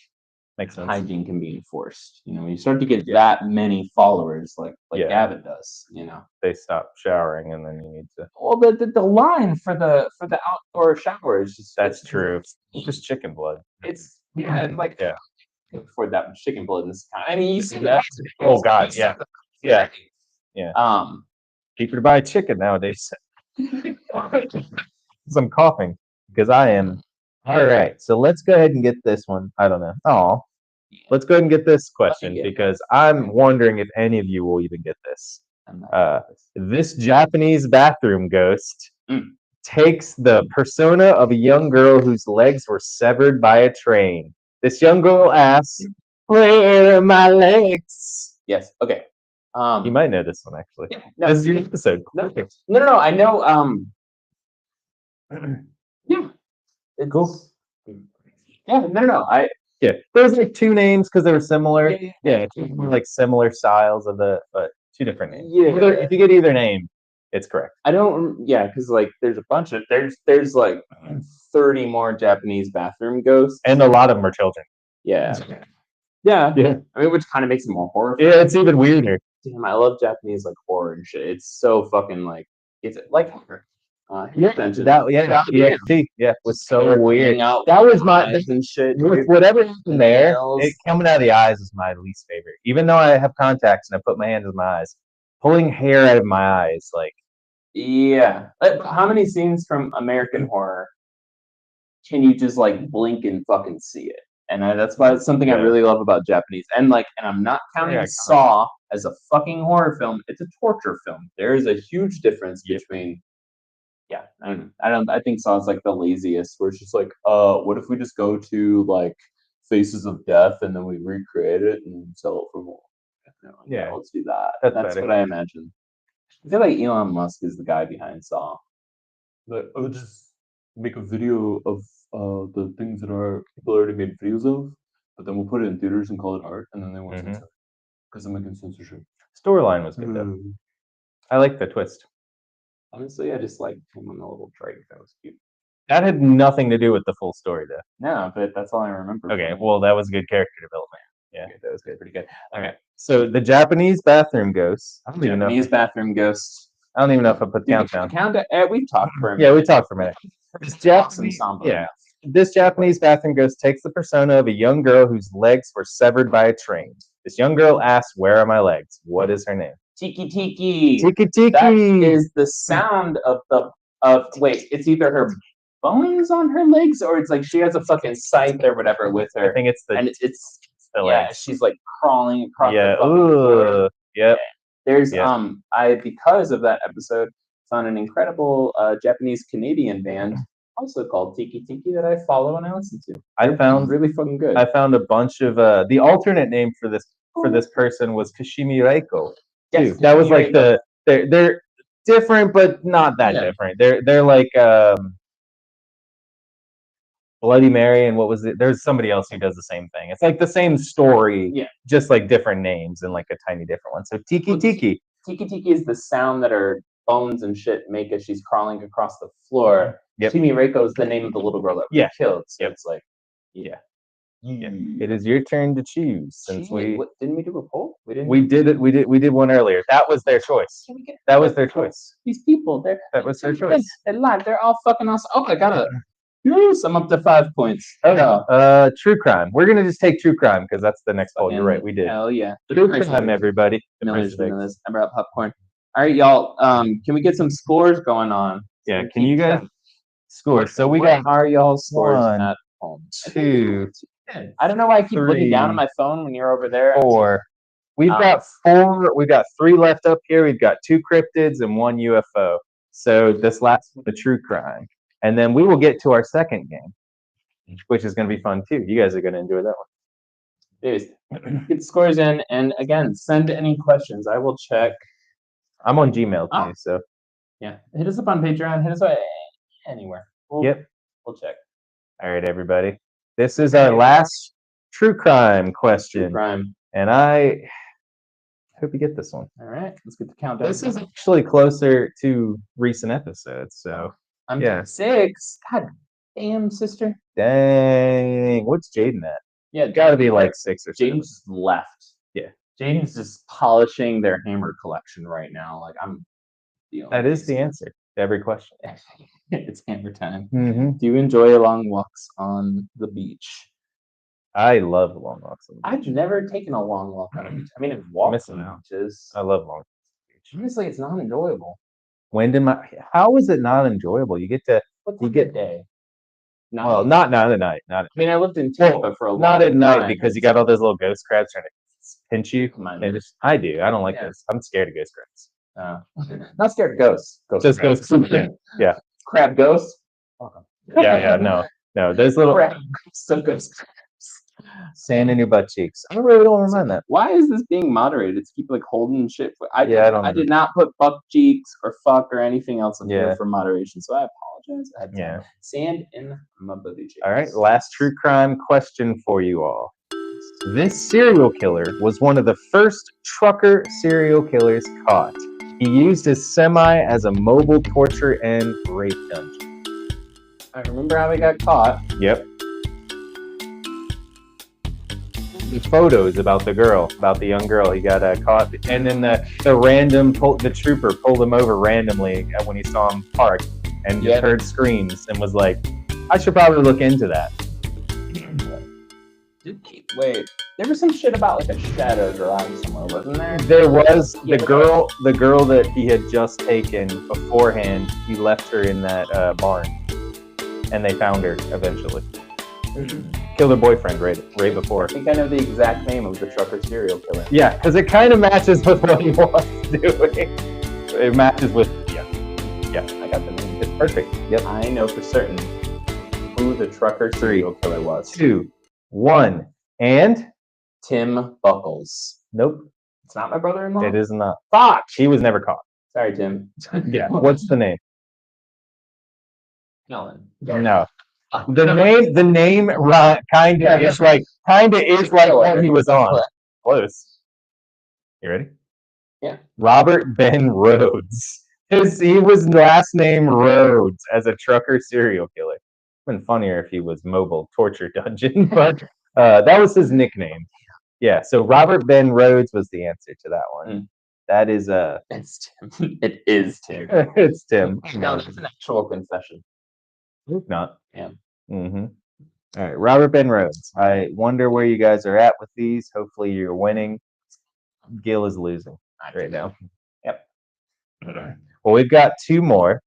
makes sense. hygiene can be enforced. You know, when you start to get that many followers, like Gavin does, you know, they stop showering and then you need to. Well, the line for the outdoor shower is just That's true. It's just chicken blood. It's like for that much chicken blood in this kind. I mean, you see that. Oh God, yeah. Cheaper to buy chicken nowadays. I'm coughing because I am. All right, so let's go ahead and get this one. I don't know. Oh, let's go ahead and get this question because I'm wondering if any of you will even get this. This Japanese bathroom ghost takes the persona of a young girl whose legs were severed by a train. This young girl asks, "Where are my legs?" Yes. Okay. You might know this one actually. Yeah, no, this is your episode. No. I know. Yeah. It's cool. Yeah. No. There's like two names because they were similar. Yeah, like similar styles of but two different names. Yeah. If you get either name, it's correct. I don't. Yeah, because like there's a bunch of there's like 30 more Japanese bathroom ghosts, and a lot of them are children. Yeah. I mean, which kind of makes it more horrifying. Yeah, it's even weirder. Damn, I love Japanese like horror and shit. It's so fucking like it's like horror. Was so weird. That was my and shit. Whatever happened there, it coming out of the eyes is my least favorite. Even though I have contacts and I put my hands in my eyes, pulling hair out of my eyes, like how many scenes from American horror can you just like blink and fucking see it? And that's why it's something I really love about Japanese. And I'm not counting Saw as a fucking horror film. It's a torture film. There is a huge difference between. I think Saw is like the laziest. Where it's just like, what if we just go to like Faces of Death and then we recreate it and sell it for more? Let's do that. That's what I imagine. I feel like Elon Musk is the guy behind Saw. Like, I would just make a video of the things that people already made videos of, but then we'll put it in theaters and call it art, and then they won't censor it because I'm making censorship. Storyline was good though. I like the twist. Honestly, I just like him on the little drake. That was cute. That had nothing to do with the full story though. No, but that's all I remember. Okay, well that was good character development. Yeah, okay, that was good, pretty good. All right. So the Japanese bathroom ghost. Bathroom ghost. I don't even know if I put countdown. We've talked for a minute. Yeah, we talked for a minute. This Japanese bathroom ghost takes the persona of a young girl whose legs were severed by a train. This young girl asks, "Where are my legs?" What is her name? Tiki Tiki. Tiki Tiki. That is the sound of wait, it's either her bones on her legs or it's like she has a fucking scythe or whatever with her. I think it's it's the legs. She's like crawling across the floor. Yep. There's because of that episode found an incredible Japanese Canadian band also called Tiki Tiki that I follow and I listen to. I found really fucking good. I found a bunch of the alternate name for this person was Kashimi Reiko. Yes, that was like they're different but not that different. They're like Bloody Mary and what was it? There's somebody else who does the same thing. It's like the same story, just like different names and like a tiny different one. So Tiki Tiki. Tiki Tiki is the sound that her bones and shit make as she's crawling across the floor. Kimi Reiko is the name of the little girl that was killed. So it's like, It is your turn to choose. Since didn't we do a poll? We did one earlier. That was their choice. That was their choice. These people, that was their choice. They're live. They're all fucking awesome. Oh, I got it. Yes, I'm up to 5 points. True crime. We're gonna just take true crime because that's the next poll. You're right. We did. Hell yeah. True crime, everybody. I brought popcorn. All right, y'all. Can we get some scores going on? Yeah. Can you guys score? So we got. How are y'all scores 1, at home? 2. I don't know why I keep looking down at my phone when you're over there. 4. We've got 4. We've got 3 left up here. We've got 2 cryptids and 1 UFO. So this last one, the true crime, and then we will get to our second game, which is going to be fun too. You guys are going to enjoy that one. Anyways, get the scores in, and again, send any questions. I will check. I'm on Gmail too, so hit us up on Patreon. Hit us up anywhere. We'll check. All right, everybody. This is our last true crime question. True crime. And I hope you get this one. All right, let's get the countdown. This is actually closer to recent episodes, so I'm 6. God Damn, sister. Dang. What's Jaden at? Yeah, Gotta be like 6 or 7. Jaden's left. Yeah. Jaden's just polishing their hammer collection right now. Like I'm the That is the answer to every question. It's hammer time. Mm-hmm. Do you enjoy long walks on the beach? I love long walks on the beach. I've never taken a long walk on a beach. I mean, I've walked Missing on out. beaches. I love long walks on the beach. Honestly, it's not enjoyable. How is it not enjoyable? You get to What's You a get- good day? well, not at night. Not I mean, I lived in Tampa for a long not time. at night because you got all those little ghost crabs trying to pinch you. Mine. I do. I don't like Yeah. those. I'm scared of ghost crabs. Not scared of ghosts. Just ghosts. Yeah. Crab ghosts. Yeah. No. Those little Crab ghosts. sand in your butt cheeks. I really don't mind that. Why is this being moderated? It's keep like holding shit. I did not put butt cheeks or fuck or anything else in here for moderation, so I apologize. I had sand in my booty cheeks. All right, last true crime question for you all. This serial killer was one of the first trucker serial killers caught. He used his semi as a mobile torture and rape dungeon. I remember how he got caught. Yep. The photos about the young girl, he got caught, and then the trooper pulled him over randomly when he saw him parked, and just heard screams and was like, "I should probably look into that." Wait, there was some shit about like a shed or garage somewhere, wasn't there? There was the girl that he had just taken beforehand. He left her in that barn, and they found her eventually. Killed her boyfriend right before. I think I know the exact name of the trucker serial killer. Yeah, because it kind of matches with what he wants doing. It matches with yeah. I got the name. It's perfect. Yep. I know for certain who the trucker serial killer was. 2, 1, and Tim Buckles. Nope. It's not my brother-in-law. It is not. Fuck. He was never caught. Sorry, Tim. Yeah. What's the name? Helen. No. The name kind of is like what he was on. Close. You ready? Yeah. Robert Ben Rhodes. He was last name Rhodes as a trucker serial killer. Been funnier if he was mobile torture dungeon, but that was his nickname. Yeah. So Robert Ben Rhodes was the answer to that one. That is It's Tim. It is Tim. It's Tim. No, that's an actual confession. Not. Yeah. Mm-hmm. All right, Robert Ben Rhodes. I wonder where you guys are at with these. Hopefully you're winning. Gil is losing right now. Yep. Well, we've got 2 more,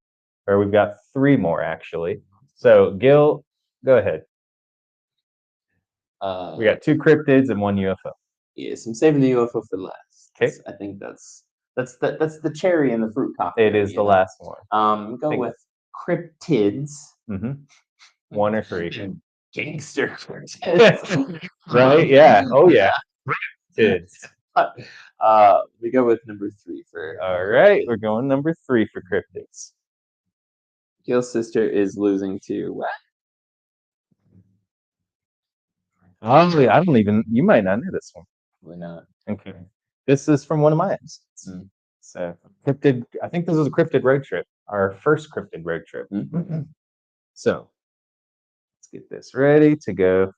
or we've got 3 more actually. So Gil, go ahead. We got 2 cryptids and 1 UFO. Yes, I'm saving the UFO for last. Okay. I think that's the cherry in the fruit cocktail. It is the last one. Go with cryptids. Mm-hmm. 1 or 3. Gangster. Right? Yeah. Oh yeah. Cryptids. We go with number 3 for. All right, we're going number 3 for cryptids. Gil's sister is losing to what? Honestly, I don't even. You might not know this one. Probably not. Okay. This is from one of my episodes. So cryptid. I think this was a cryptid road trip. Our first cryptid road trip. So let's get this ready to go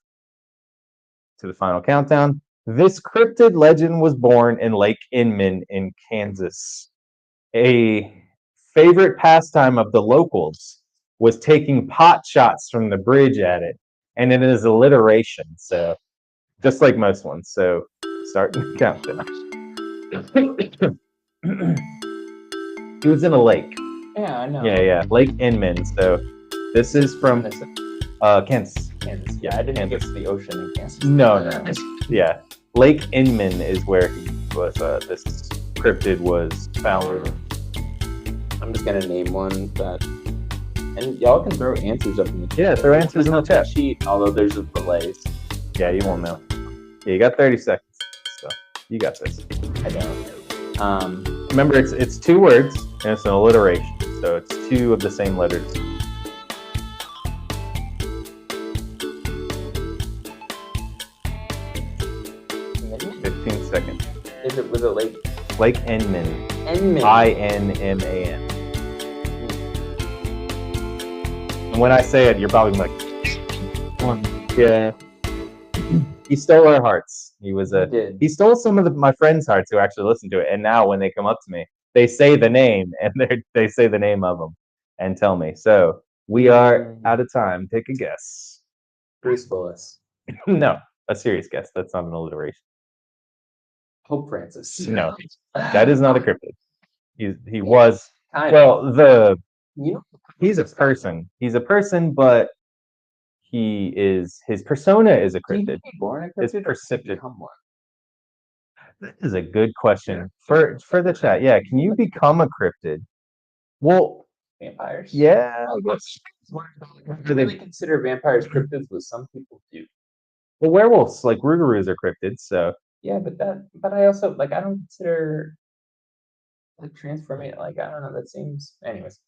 to the final countdown. This cryptid legend was born in Lake Inman in Kansas. A favorite pastime of the locals was taking pot shots from the bridge at it, and it is alliteration. So just like most ones. So starting the countdown. He was in a lake. Yeah, I know. Yeah. Lake Inman. So this is from Kansas. Kansas. Yeah, I didn't get to the ocean in Kansas. No. Yeah. Lake Inman is where he was. This cryptid was found. I'm just gonna name one that, and y'all can throw answers up in the chat. Yeah, throw answers in the chat. Sheet, although there's just delays. Yeah, you won't know. Yeah, you got 30 seconds. So you got this. I don't. Remember, it's 2 words and it's an alliteration. So it's 2 of the same letters. Maybe? 15 seconds. Was it Lake Inman. Inman. INMAN. And when I say it, you're probably like, yeah. He stole our hearts. He stole some of my friends' hearts who actually listen to it. And now when they come up to me, they say the name and they say the name of them and tell me. So we are out of time. Take a guess. Bruce Willis. No, a serious guess. That's not an alliteration. Pope Francis. No, that is not a cryptid. He was he's a person. He's a person, but his persona is a cryptid. Born a It's cryptid. perceptive. That is a good question for the chat. Yeah, can you become a cryptid? Well, Vampires. yeah, I guess. I really consider vampires cryptids, but some people do. Well, werewolves like Rougarous are cryptids, so yeah. But I also I don't consider like transforming. I don't know. That seems. Anyways.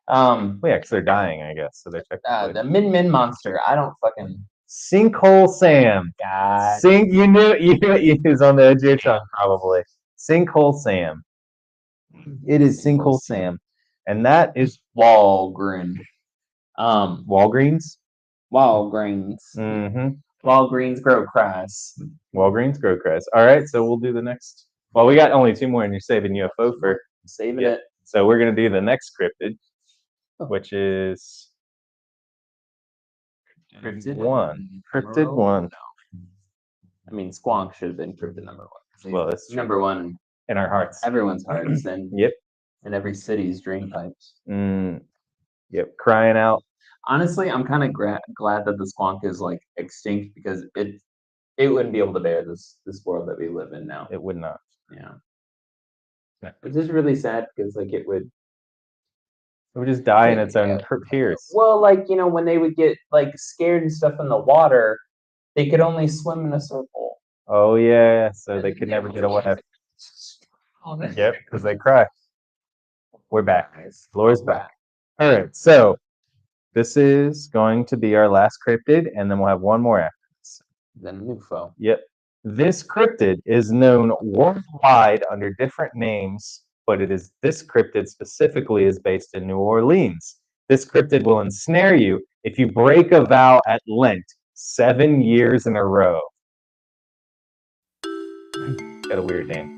Well, yeah, because they're dying, I guess. So they're technically the Min monster. I don't fucking. Sinkhole Sam. God. You knew he was on the edge of your tongue, probably. Sinkhole Sam. It is Sinkhole Sam. And that is Walgreens. Walgreens? Walgreens. Mm-hmm. Walgreens grow grass. Walgreens grow grass. All right, so we'll do the next. Well, we got only 2 more, and you're saving UFO for saving it. So we're gonna do the next cryptid, which is Cryptid 1. Cryptid 1. I mean, Squonk should have been cryptid number 1. Well, it's number 1 in our hearts. Everyone's hearts, and yep. In every city's drain pipes. Yep, crying out. Honestly, I'm kind of glad that the Squonk is extinct because it wouldn't be able to bear this world that we live in now. It would not. Yeah. It's just really sad because it would just die in its own tears. Well, when they would get scared and stuff in the water, they could only swim in a circle. Oh yeah, so they could never get away. Yep, because they cry. We're back. Laura's back. All right, so this is going to be our last cryptid, and then we'll have one more after this. Then an UFO. Yep. This cryptid is known worldwide under different names, but this cryptid specifically is based in New Orleans. This cryptid will ensnare you if you break a vow at Lent 7 years in a row. Got a weird name.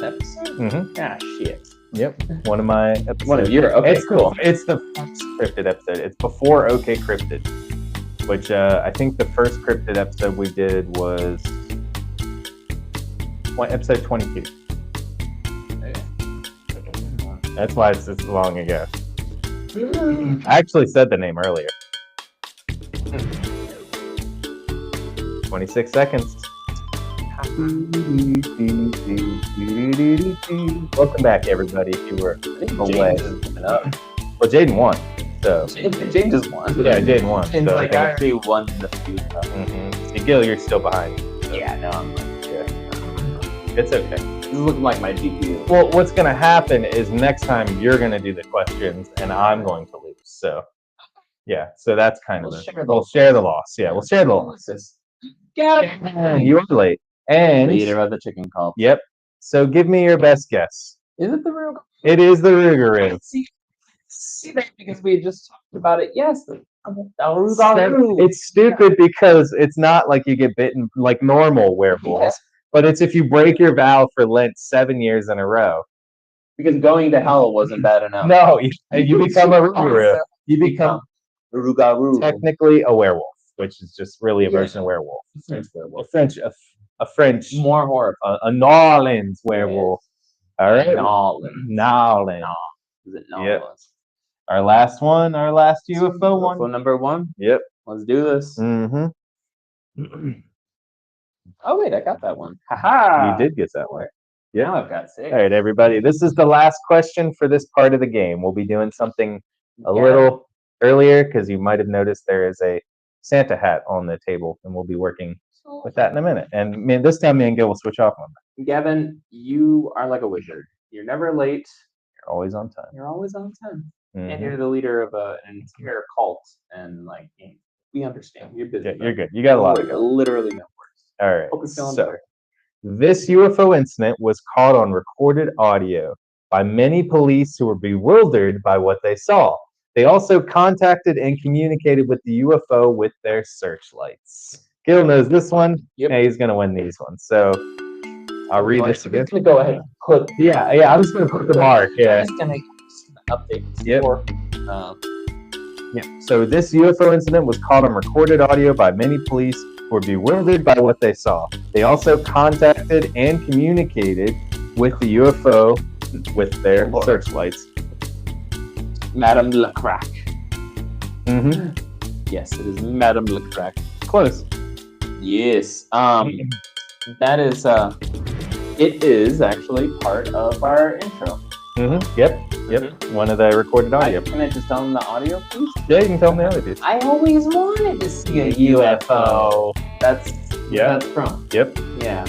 Episode? Mm-hmm. Ah, shit. Yep. One of my episodes. One of your, okay. It's cool. It's the first cryptid episode. It's before OK Cryptid, which I think the first cryptid episode we did was episode 22. That's why it's long ago. I actually said the name earlier. 26 seconds. Welcome back, everybody. If you were away, well, Jaden won. So Jaden just won. Yeah, Jaden won. And so I actually won the few stuff. See, Gil, you're still behind. So. Yeah, no, I'm it's okay. This is looking like my GPU. Well, what's gonna happen is next time you're gonna do the questions and I'm going to lose. So yeah, so that's kind of we'll share the loss. Yeah, we'll share the loss. Yeah, you are late. And leader of the chicken cult. Yep. So give me your best guess. Is it the Rougarous? It is the Rougarous. See that because we just talked about it. Yes. It's stupid because it's not like you get bitten like normal werewolves, but it's if you break your vow for Lent 7 years in a row. Because going to hell wasn't bad enough. No, you become a Rougarous. You become technically a werewolf, which is just really a version of werewolf. French werewolf. A French, more horrifying. A New Orleans werewolf. All right. New Orleans. Is it New Orleans? Yep. Our last one, our last UFO one. UFO number 1? Yep. Let's do this. Mm-hmm. Oh, wait, I got that one. Haha. You did get that one. Yeah. Now I've got 6. All right, everybody. This is the last question for this part of the game. We'll be doing something a little earlier because you might have noticed there is a Santa hat on the table, and we'll be working with that in a minute. And this time me and Gil will switch off on that. Gavin, you are like a wizard. You're never late. You're always on time. You're always on time. Mm-hmm. And you're the leader of an entire cult. And we understand. You're busy. Yeah, you're good. You got a lot of literally no words. All right. Hope you're feeling so better. This UFO incident was caught on recorded audio by many police who were bewildered by what they saw. They also contacted and communicated with the UFO with their searchlights. Gil knows this one. Yep. Yeah, he's going to win these ones. So I'll read this again. I'm gonna go ahead and put. Yeah, I'm just going to put the mark. Yeah. I'm just gonna update. Yep. Yeah. So this UFO incident was caught on recorded audio by many police who were bewildered by what they saw. They also contacted and communicated with the UFO with their searchlights. Madame Lecrac. Mm-hmm. Yes, it is Madame Lecrac. Close. Yes. That is. It is actually part of our intro. Mm-hmm. Yep. One of the recorded audio. Can I just tell them the audio, please? Yeah, you can tell them the other piece. I always wanted to see a UFO. That's from. Yep. Yeah.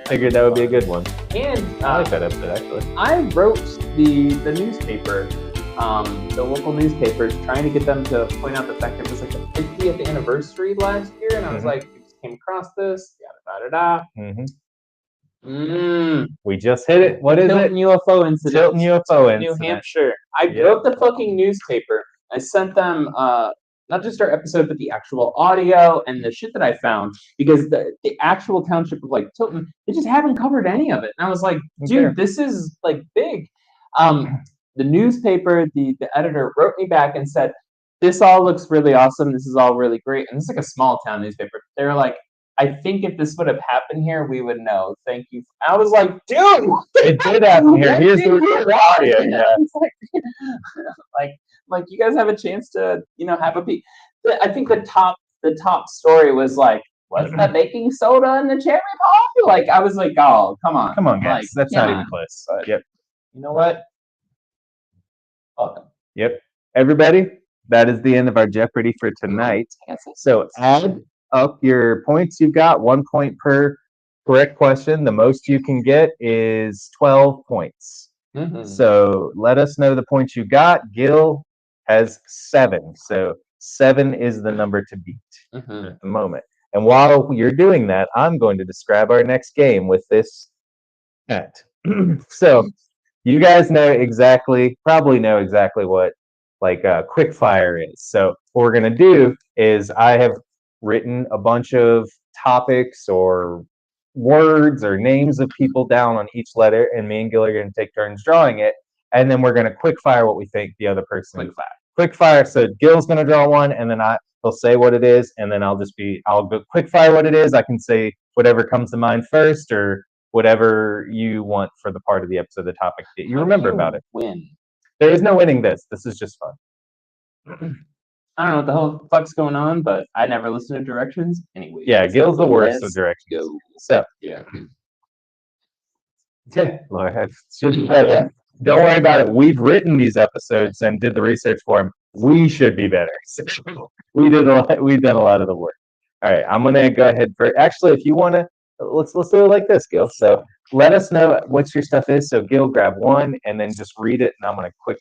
Figured that would be a good one. And I like that episode actually. I wrote the newspaper, the local newspapers, trying to get them to point out the fact that it was like the 50th anniversary last year, and I was like, we just came across this, yada da da. We just hit it. What is Tilton it? UFO incident. Tilton UFO incident. New Hampshire. I wrote the fucking newspaper. I sent them not just our episode, but the actual audio and the shit that I found, because the actual township of like Tilton, they just haven't covered any of it. And I was like, dude, this is like big. The newspaper, the editor wrote me back and said, this all looks really awesome. This is all really great. And it's like a small town newspaper. They were like, I think if this would have happened here, we would know. Thank you. I was like, dude, it did happen here. Here's the audio. Yeah. like you guys have a chance to, have a peek. I think the top story was like, what's the baking soda in the cherry pie? Like, I was like, oh, come on, guys. Like, that's not even close. But yep. You know what? Yep. Everybody, that is the end of our Jeopardy for tonight. So add up your points you've got. 1 point per correct question. The most you can get is 12 points. So let us know the points you got. Gil has 7. So 7 is the number to beat at the moment. And while you're doing that, I'm going to describe our next game with this hat. So you guys probably know exactly what quick fire is. So what we're going to do is I have written a bunch of topics or words or names of people down on each letter, and me and Gil are going to take turns drawing it, and then we're going to quick fire what we think the other person. Quick fire. So Gil's going to draw one, and then he'll say what it is, and then I'll go quick fire what it is. I can say whatever comes to mind first, or whatever you want for the part of the episode, the topic that you remember about it. Win. There is no winning this. This is just fun. I don't know what the hell fuck's going on, but I never listen to directions anyway. Yeah, Gil's the worst with directions. Go. So yeah. Lord, don't worry about it. We've written these episodes and did the research for them. We should be better. We've done a lot of the work. All right, I'm gonna go ahead for. Actually, if you want to, let's do it like this, Gil. So let us know what your stuff is. So Gil, grab one and then just read it, and I'm gonna quick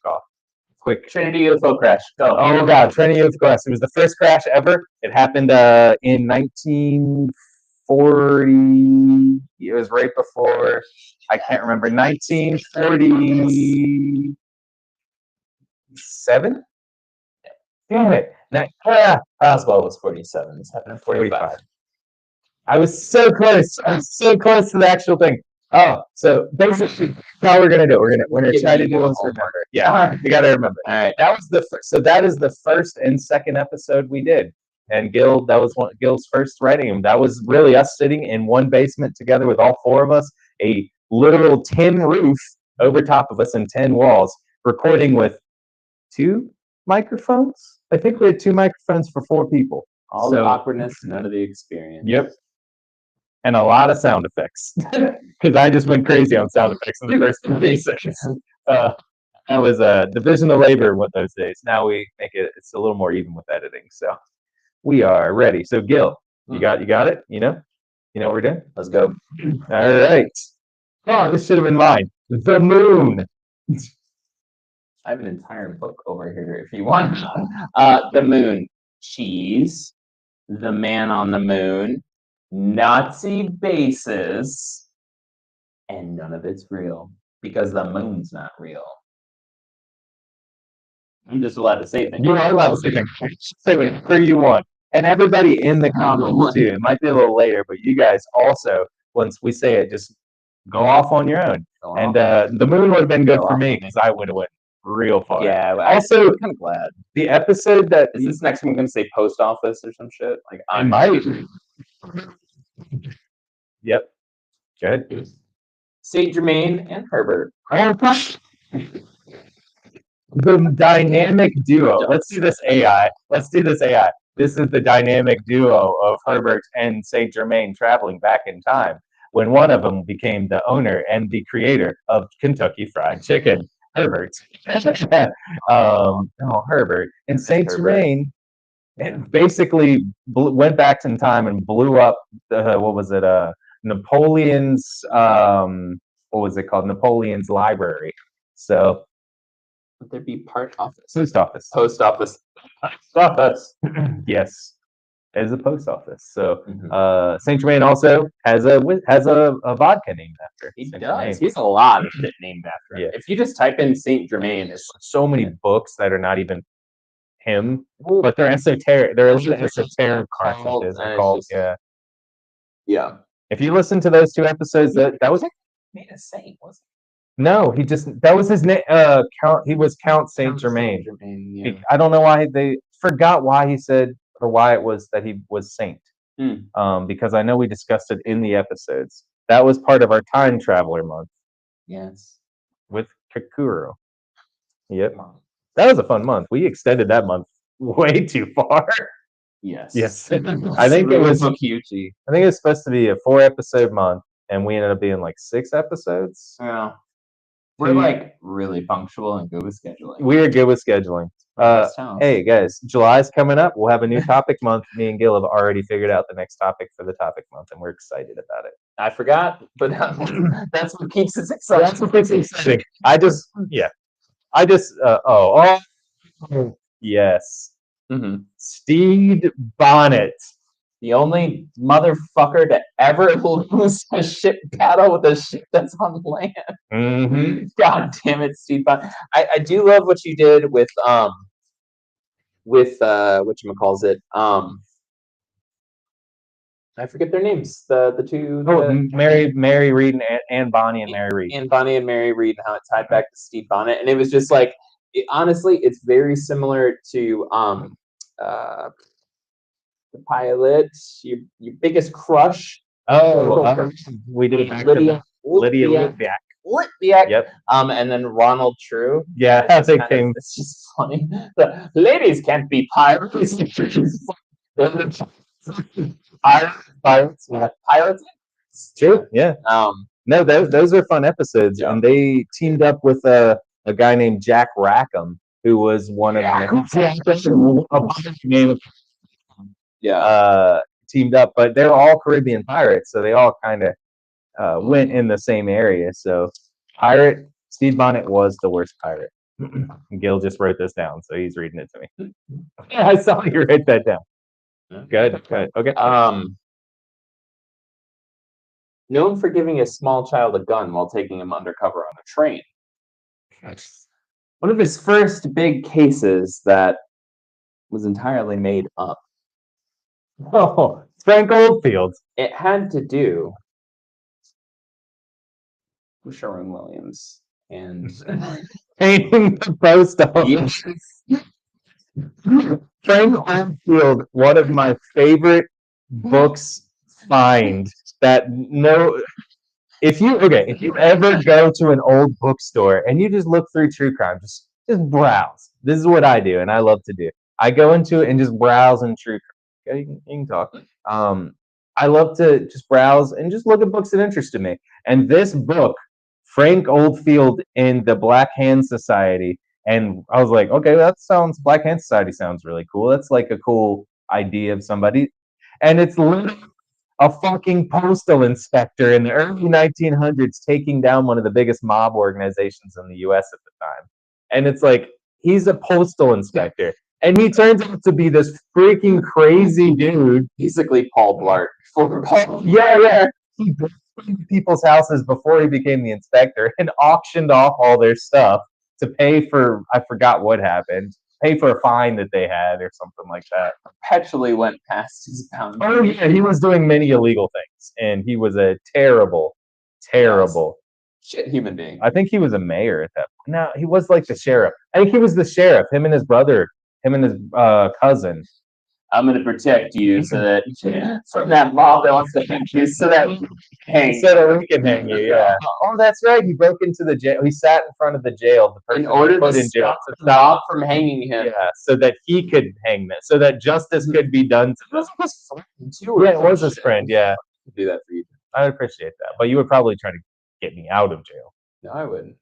Trinity UFO crash. Go. Oh God, Trinity UFO crash. It was the first crash ever. It happened in 1940. It was right before. I can't remember. 1947. Damn it! Roswell was 47. This happened in 45. I was so close. To the actual thing. Oh, so basically, how we're gonna do it. We're gonna try to do this. Remember? Yeah, you gotta remember. All right, that was the first. So that is the first and second episode we did. And Gil, that was Gil's first writing. That was really us sitting in one basement together with all 4 of us, a literal tin roof over top of us and 10 walls, recording with 2 microphones. I think we had 2 microphones for 4 people. All the awkwardness, none of the experience. Yep. And a lot of sound effects, because I just went crazy on sound effects in the first 3 seconds. That was a division of labor with those days. Now we make it's a little more even with editing. So we are ready. So Gil, you got it? You know what we're doing? Let's go. All right. Oh, this should have been mine. The moon. I have an entire book over here if you want. The moon. Cheese. The man on the moon. Nazi bases, and none of it's real because the moon's not real. I'm just allowed to say things. You are allowed to say things. Say whatever you want. And everybody in the comments too. It might be a little later, but you guys also, once we say it, just go off on your own. And the moon would have been good for me because I would have went real far. Yeah. Also, I'm kind of glad. the episode that Is this next one going to say post office or some shit? Like I might. Yep. Good. Saint Germain and Herbert. The dynamic duo. Let's do this AI. This is the dynamic duo of Herbert and Saint Germain traveling back in time when one of them became the owner and the creator of Kentucky Fried Chicken. Herbert. Herbert. And Saint Germain basically went back in time and blew up Napoleon's what was it called? Napoleon's library. So would there be part office? Post office. Post office. Post office. Yes, as a post office. So Saint Germain also has a vodka named after. He does. He has a lot of shit named after him. Yeah. If you just type in Saint Germain, it's so many books that are not even him, but they're esoteric. They're esoteric concepts. Yeah. Yeah. If you listen to those two episodes, that was made a saint, wasn't it? No, that was his name. He was Count Saint Germain. Yeah. I don't know why they forgot why he said or why it was that he was saint. Because I know we discussed it in the episodes. That was part of our time traveler month. Yes. With Kakuro. Yep. That was a fun month. We extended that month way too far. Yes. Yes. I think it was supposed to be a 4-episode month, and we ended up being like 6 episodes. Yeah. We're like really punctual and good with scheduling. We are good with scheduling. Hey guys, July's coming up. We'll have a new topic month. Me and Gil have already figured out the next topic for the topic month, and we're excited about it. I forgot, but that's what keeps us excited. That's what keeps us exciting. Yes. Stede Bonnet. The only motherfucker to ever lose a ship battle with a ship that's on land. God damn it, Stede Bonnet. I do love what you did with whatchamacallit. I forget their names. The two. Mary Reed and Bonnie and Mary Reed. And Bonnie and Mary Reed, and how it tied back to Stede Bonnet, and it was just like, honestly, it's very similar to the pilot, your biggest crush. We did it back Lydia Litviak. Yep. And then Ronald True. Yeah, it's just funny. The ladies can't be pirates. Pirates. True. Yeah. No, those are fun episodes, and they teamed up with a guy named Jack Rackham, who was one of teamed up, but they're all Caribbean pirates, so they all kind of went in the same area. So Stede Bonnet was the worst pirate. Gil just wrote this down, so he's reading it to me. I saw you write that down. Good. Okay. Known for giving a small child a gun while taking him undercover on a train. One of his first big cases that was entirely made up. Oh, Frank Oldfield. It had to do with Sherwin Williams and painting the post office. Frank Oldfield, one of my favorite books. If you ever go to an old bookstore and you just look through true crime, just browse. This is what I do, and I love to do. I go into it and just browse in true crime. Okay, you can talk. I love to just browse and just look at books that interested me. And this book, Frank Oldfield in the Black Hand Society, and I was like, okay, Black Hand Society sounds really cool. That's like a cool idea of somebody. And it's literally a fucking postal inspector in the early 1900s taking down one of the biggest mob organizations in the U.S. at the time. And it's like, he's a postal inspector. And he turns out to be this freaking crazy dude. Basically, Paul Blart. Yeah. He broke into people's houses before he became the inspector and auctioned off all their stuff to pay for, I forgot what happened, pay for a fine that they had or something like that. Perpetually went past his boundaries. Oh yeah, he was doing many illegal things, and he was a terrible shit human being. I think he was a mayor at that point. No, he was like the sheriff. I think he was the sheriff. Him and his brother, him and his cousin. I'm going to protect you so that from that mob that wants to hang you, so that we can hang you. Yeah. Oh, that's right. He broke into the jail. He sat in front of the jail. The person in order put to in jail stop the mob from hanging him. Yeah, so that he could hang them, so that justice could be done to them. It was his friend too. Yeah, it was his friend. Yeah, do that for you. I would appreciate that, but you would probably try to get me out of jail. No, I wouldn't.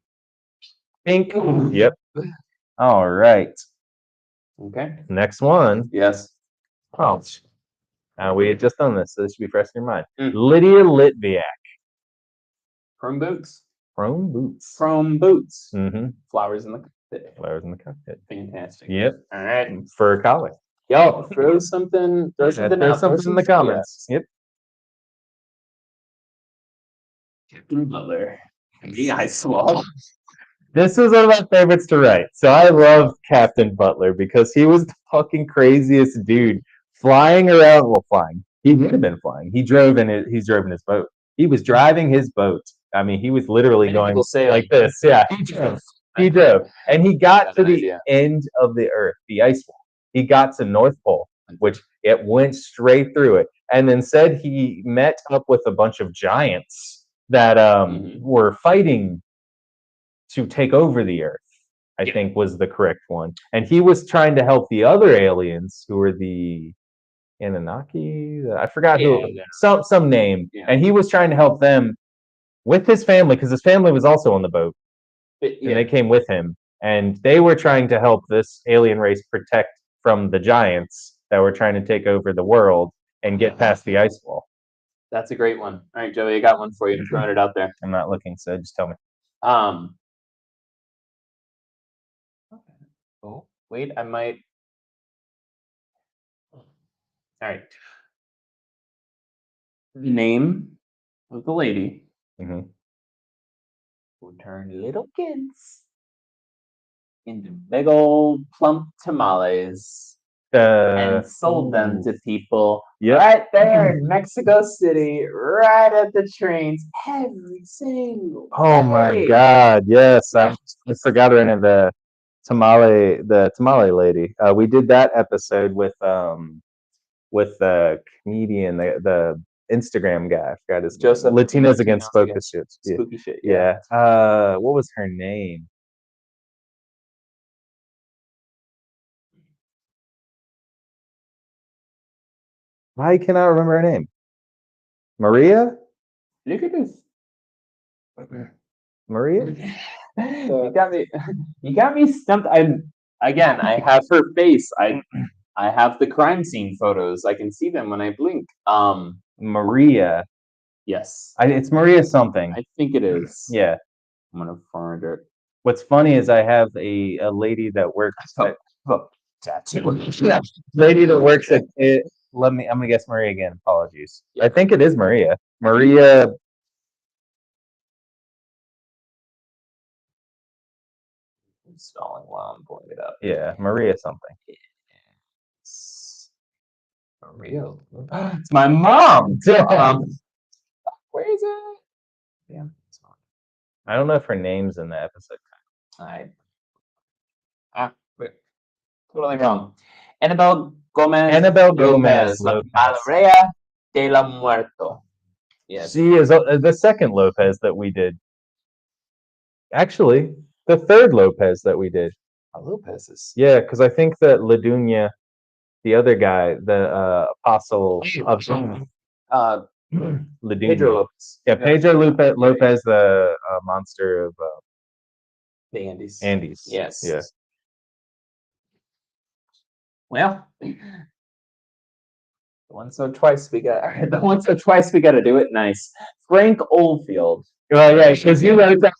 Pink. Yep. All right. Okay. Next one. Yes. Oh, we had just done this, so this should be fresh in your mind. Lydia Litviak. Chrome boots. Chrome boots. Chrome boots. Mm-hmm. Flowers in the cockpit. Flowers in the cockpit. Fantastic. Yep. All right. For college. Yo, throw something. Throw something in the comments. Yep. Captain Butler. The Ice Wall. This was one of my favorites to write. So I love Captain Butler because he was the fucking craziest dude flying around. Well, flying. He would have been flying. He's drove in his boat. He was driving his boat. I mean, he was literally going like this. Yeah, he drove. And he got to the end of the Earth, the ice wall. He got to North Pole, which it went straight through it. And then said he met up with a bunch of giants that were fighting to take over the Earth, I think was the correct one. And he was trying to help the other aliens who were the Anunnaki. I forgot some name. Yeah. And he was trying to help them with his family because his family was also on the boat. And they came with him. And they were trying to help this alien race protect from the giants that were trying to take over the world and get past the ice wall. That's a great one. All right, Joey, I got one for you. I'm throwing it out there. I'm not looking, so just tell me. Oh, wait, I might. All right. The name of the lady who turned little kids into big old plump tamales and sold them to people right there in Mexico City, right at the trains, every single Oh my God! Yes, I forgot her name. The tamale lady. We did that episode with the comedian, the Instagram guy. I forgot his Joseph. Latinos Against Spooky Shit. Spooky Shit. Yeah. What was her name? I cannot remember her name. Maria? Look at this. Maria? You got me stumped. I have her face. I have the crime scene photos. I can see them when I blink. Maria. Yes. It's Maria something. I think it is. Yeah. I'm gonna find it. What's funny is I have a lady that works lady that works at it. I'm gonna guess Maria again. Apologies. Yeah. I think it is Maria. Maria. I'm stalling while I'm pulling it up. Yeah, Maria something. Maria. It's my mom. Where is it? Yeah. I don't know if her name's in the episode. Totally wrong. Annabelle Gomez. La Palarea de la Muerto. Yes. She is the second Lopez that we did. Actually, the third Lopez that we did. Lopez's. Yeah, because I think that Ladunia, the other guy, the apostle of Pedro Lopez. Yeah, Pedro Lopez, the monster of the Andes. Yes. Yeah. Well, the once or twice we got to do it nice. Frank Oldfield. Well, yeah, because you wrote that.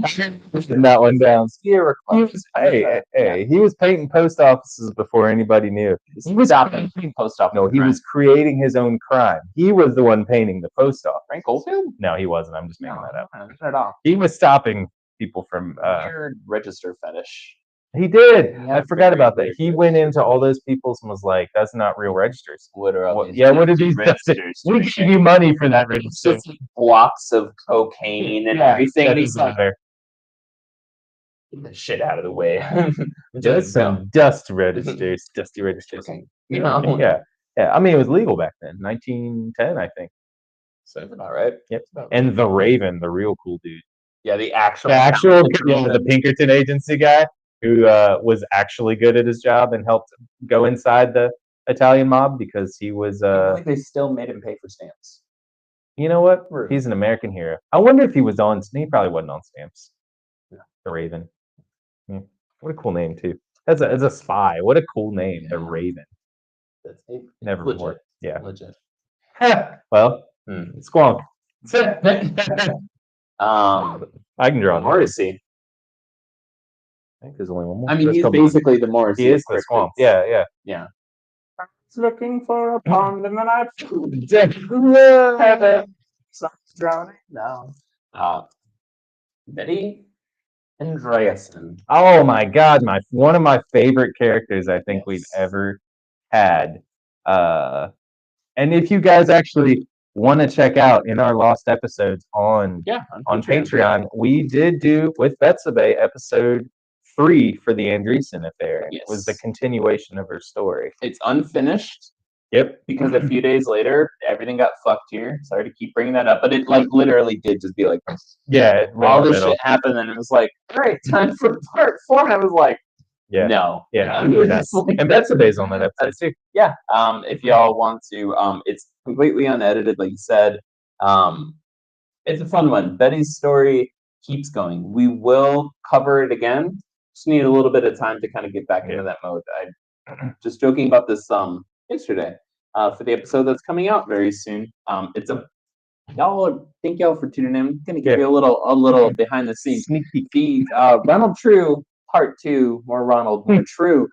Putting that one down. He was painting post offices before anybody knew. He was stopping post office. No, he was creating his own crime. He was the one painting the post office. Frank Oldfield? No, he wasn't. I'm just making that up. Not at all. He was stopping people from. Weird register fetish. He did. Yeah, I forgot about that. weird He went into all those people's and was like, "That's not real registers." Literally. Yeah, what are these registers? We give you money for that register. Just blocks of cocaine and everything. That doesn't matter. Get the shit out of the way. Just some dust registers, dusty registers. Okay. You know. Yeah. I mean, it was legal back then, 1910, I think. Sounds about right. Yep. And the Raven, the real cool dude. Yeah, the actual, the Pinkerton agency guy who was actually good at his job and helped go inside the Italian mob because he was. I think they still made him pay for stamps. You know what? He's an American hero. I wonder if he was on. He probably wasn't on stamps. Yeah. The Raven. Yeah. What a cool name too. As a spy, what a cool name, the Raven. That's never legit. worked. Yeah. Legit. Well, Squonk. I can draw Morrissey. I think there's only one more. I mean, he's basically the Morrissey. He is the Squonk. Yeah. I was looking for a pond and then I drowning. No. Betty Andreasen. Oh my God, one of my favorite characters I think we've ever had. And if you guys actually want to check out in our lost episodes on Patreon, we did do with Betsabe episode 3 for the Andreessen affair. It was the continuation of her story. It's unfinished. Yep. Because a few days later, everything got fucked here. Sorry to keep bringing that up, but it literally did just be like, all this shit happened, and it was like, all right, time for part 4. And I was like, no. Yeah. And Betsabe's on that episode too. Yeah. If y'all want to, it's completely unedited, like you said. It's a fun one. Betty's story keeps going. We will cover it again. Just need a little bit of time to kind of get back into that mode. I just joking about this yesterday for the episode that's coming out very soon. It's a thank y'all for tuning in. I'm gonna give you a little behind the scenes sneak peek. Ronald True Part 2, more Ronald, more True.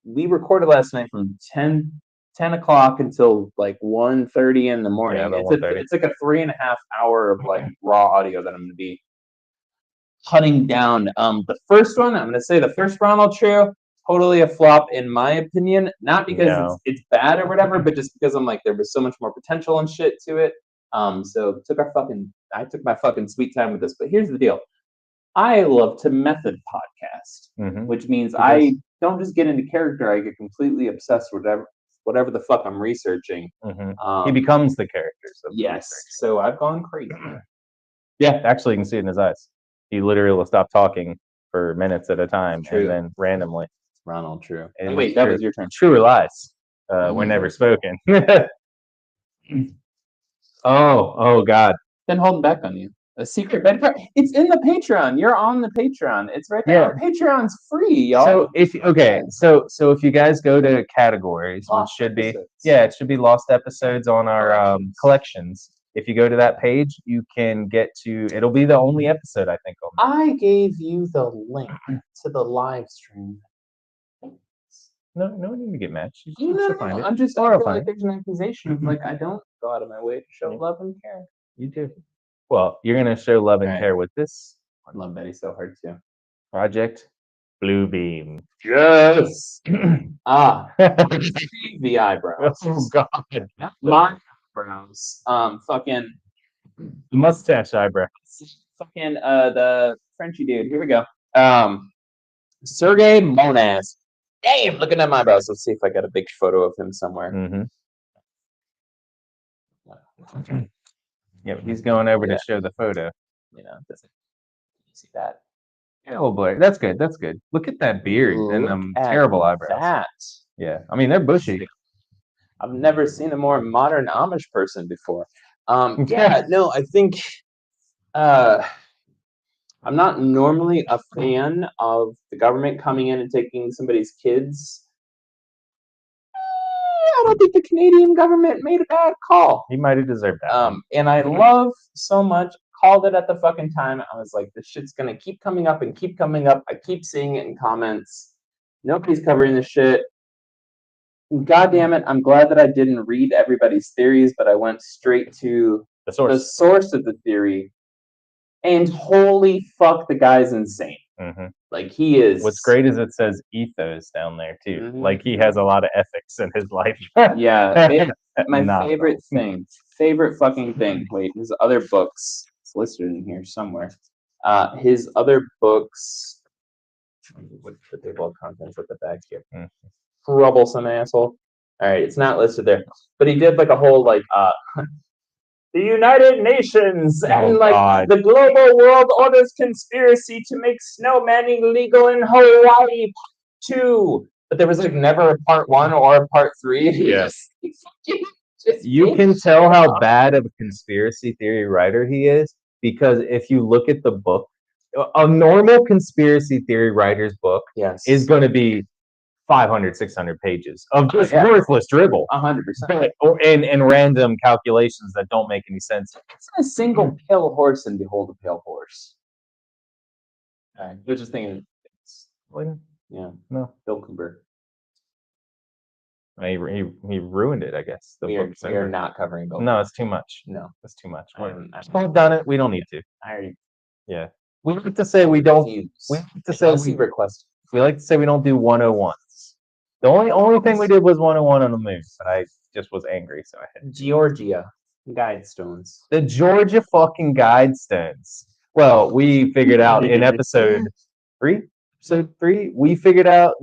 We recorded last night from 10 o'clock until like 1:30 in the morning. It's like a 3.5 hour of like raw audio that I'm gonna be cutting down. The first one, I'm gonna say the first Ronald True, totally a flop in my opinion. Not because it's bad or whatever, but just because I'm like there was so much more potential and shit to it. So I took my fucking sweet time with this. But here's the deal. I love to method podcast, which means I don't just get into character. I get completely obsessed with whatever the fuck I'm researching. He becomes the character. So I've gone crazy. Yeah, actually, you can see it in his eyes. He literally will stop talking for minutes at a time, and then randomly. Ronald True. Wait, that was your turn. True or lies? Were never spoken. Oh God. Been holding back on you. A secret bed card. It's in the Patreon. You're on the Patreon. It's right there. Yeah. Patreon's free, y'all. So if you guys go to categories, which should be it should be lost episodes on our collections. If you go to that page, you can get to. It'll be the only episode I think. I gave you the link to the live stream. No need to get mad. No, I'm just feel like there's an accusation. Like I don't go out of my way to show love and care. You do. Well, you're gonna show love and care with this. I love Betty so hard too. Project Bluebeam. Yes. The eyebrows. Oh God. My eyebrows. Fucking mustache eyebrows. Fucking the Frenchy dude. Here we go. Sergey Monas. Damn, looking at my eyebrows. Let's see if I got a big photo of him somewhere. Yeah, he's going over to show the photo. You see that? Yeah, oh boy, that's good. That's good. Look at that beard and them terrible eyebrows. Yeah, I mean they're bushy. I've never seen a more modern Amish person before. No, I think I'm not normally a fan of the government coming in and taking somebody's kids. I don't think the Canadian government made a bad call. He might have deserved that. And I love so much called it at the fucking time. I was like, this shit's gonna keep coming up and keep coming up. I keep seeing it in comments. Nobody's covering this shit. God damn it, I'm glad that I didn't read everybody's theories, but I went straight to The the source. source of the theory. And holy fuck, the guy's insane. Mhm. Like, he is. What's great is it says ethos down there too. Mhm. Like he has a lot of ethics in his life. Yeah, my Not favorite at all. thing, favorite fucking thing. Wait, his other books. It's listed in here somewhere. His other books. What the table of contents at the back here? Mhm. Troublesome asshole. All right, it's not listed there, but he did like a whole like the United Nations and like God. the global world order's conspiracy to make snow manning legal in Hawaii 2. But there was like never a part 1 or a part 3. Yes. Just You made can shit tell how up. bad of a conspiracy theory writer he is because if you look at the book, a normal conspiracy theory writer's book Yes. is going to be 500, 600 pages of just Yeah. worthless dribble. 100%. And random calculations that don't make any sense. It's a single pale horse and behold a pale horse. All right, we're just thinking. Yeah, No, Bill Cooper. he ruined it, I guess. The We are, book's we are over. not covering Bill. No, it's too much. No, It's too much. I'm We've done it. We don't need to. I already Yeah. We like to say we don't. refuse. We like to say Unless he requested. we like to say we don't do 101s. The only thing we did was 101 on the moon, but I just was angry, so I had Georgia Guidestones. the Georgia fucking Guidestones. Well, we figured out in episode 3. Episode 3, you figured out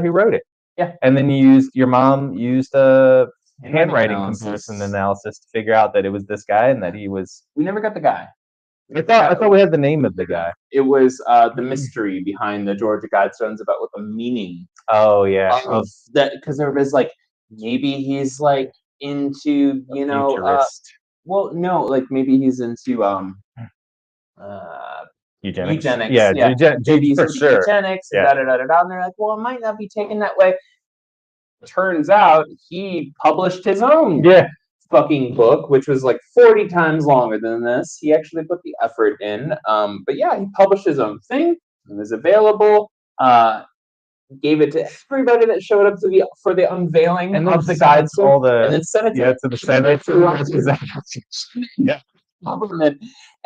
who wrote it. Yeah. And then your mom used a handwriting analysis. comparison analysis to figure out that it was this guy and that he was. We never got the guy. I thought we had the name of the guy. It was the mystery behind the Georgia Guidestones about what the meaning Oh yeah. of that, because there was like maybe he's like into Futurist. well no, like maybe he's into Eugenics. eugenics. Yeah, Maybe he's for into sure. eugenics. Yeah. Da, da, da, da, da, and they're like, well, it might not be taken that way. Turns out he published his own fucking book, which was like 40 times longer than this. He actually put the effort in. But yeah, he published his own thing. It was available. Gave it to everybody that showed up for the unveiling of the Guidestone, and then sent it to the Senate. Yeah.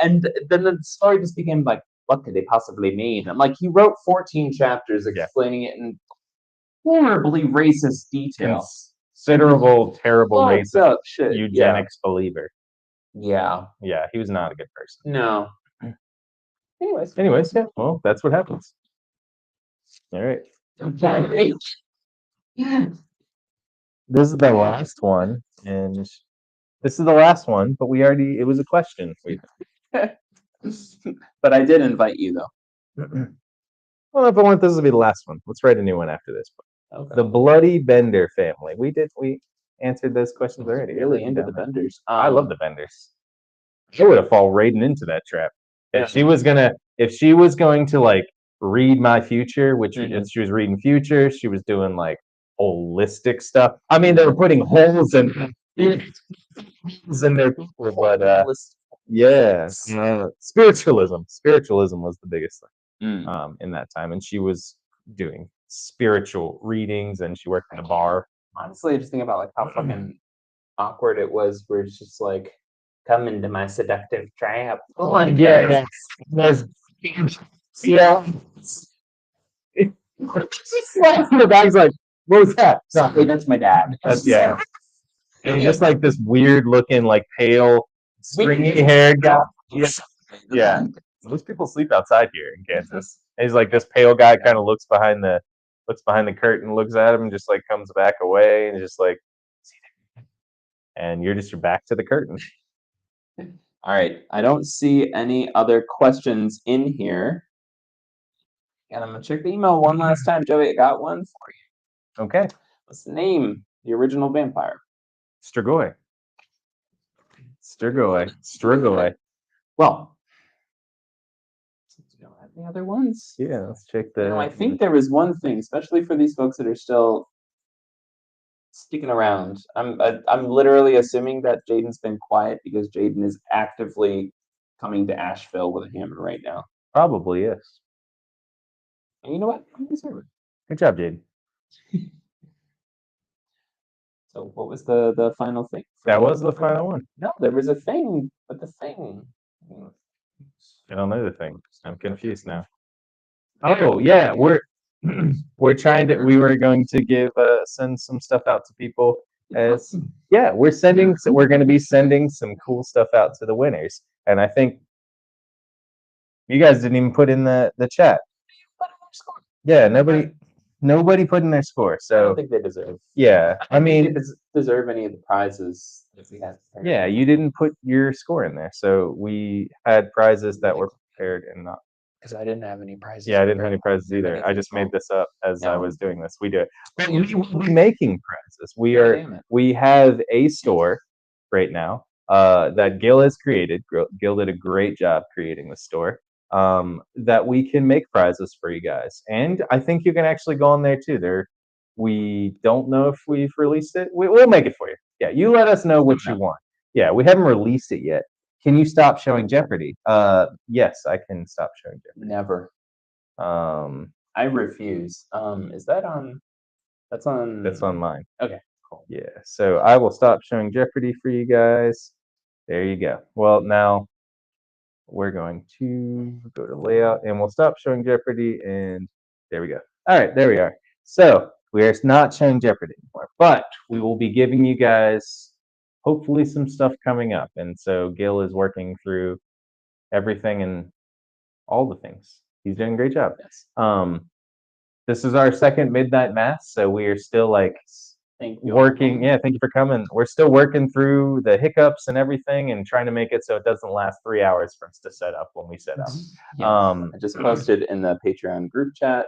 And then the story just became like, what could they possibly mean? And like, he wrote 14 chapters explaining it in horribly racist detail. Considerable, terrible racist shit. eugenics believer. Yeah. Yeah, he was not a good person. No. Anyways, yeah. Well, that's what happens. All right. This is the last one, and this is the last one, but it was a question. But I did invite you, though. Well, if I want this to be the last one, let's write a new one after this. Okay. The Bloody Bender family. We answered those questions already. Really into the Benders. I love the Benders. I would have fallen right into that trap. If she was going to like read my future, which if she was reading future, she was doing like holistic stuff. I mean, they were putting holes in their people, but yeah, spiritualism. Spiritualism was the biggest thing in that time, and she was doing spiritual readings, and she worked in a bar. Honestly, I just think about like how fucking awkward it was. Where it's just like, come into my seductive trap. Oh my god! Yeah. The bag's like, what was that? Sorry, that's my dad. And just like this weird looking, like pale, stringy haired guy. Yeah. Most people sleep outside here in Kansas. And he's like this pale guy, kind of looks behind the curtain, looks at him, and just like comes back away, and just like, and you're back to the curtain. All right. I don't see any other questions in here. And I'm gonna check the email one last time, Joey. I got one for you. Okay. What's the name? The original vampire. Strigoi. Well, since we don't have any other ones. Yeah, let's check the. I think there was one thing, especially for these folks that are still sticking around. I'm literally assuming that Jaden's been quiet because Jaden is actively coming to Asheville with a hammer right now. Probably is. And you know what? I deserve it. Good job, Jade. So what was the final thing? That was the final one. No, there was a thing, but the thing. I don't know the thing. I'm confused now. Oh yeah, we're trying to. We were going to send some stuff out to people. As yeah, we're sending. So we're going to be sending some cool stuff out to the winners, and I think you guys didn't even put in the chat. Yeah, nobody put in their score. I So don't think they deserve. yeah, I don't mean, think they deserve any of the prizes that we had. yeah, you didn't put your score in there, so we had prizes that were prepared and not. Because I didn't have any prizes. Yeah, I didn't have any prizes either. I just made this up as I was doing this. We do it. But we will be making prizes. We have a store right now that Gil has created. Gil did a great job creating the store. That we can make prizes for you guys. And I think you can actually go on there too. We don't know if we've released it. We'll make it for you. Yeah, you let us know what you want. Yeah, we haven't released it yet. Can you stop showing Jeopardy? Yes, I can stop showing Jeopardy. Never. I refuse. Is that on? That's on. That's on mine. Okay, cool. Yeah, so I will stop showing Jeopardy for you guys. There you go. Well, now we're going to go to layout and we'll stop showing Jeopardy, and there we go. All right, there we are. So we are not showing Jeopardy anymore, but we will be giving you guys hopefully some stuff coming up. And so Gil is working through everything and all the things. He's doing a great job. Yes. This is our second midnight mass, so we are still like working. Yeah, thank you for coming. We're still working through the hiccups and everything and trying to make it so it doesn't last 3 hours for us to set up when we set up. I just posted in the Patreon group chat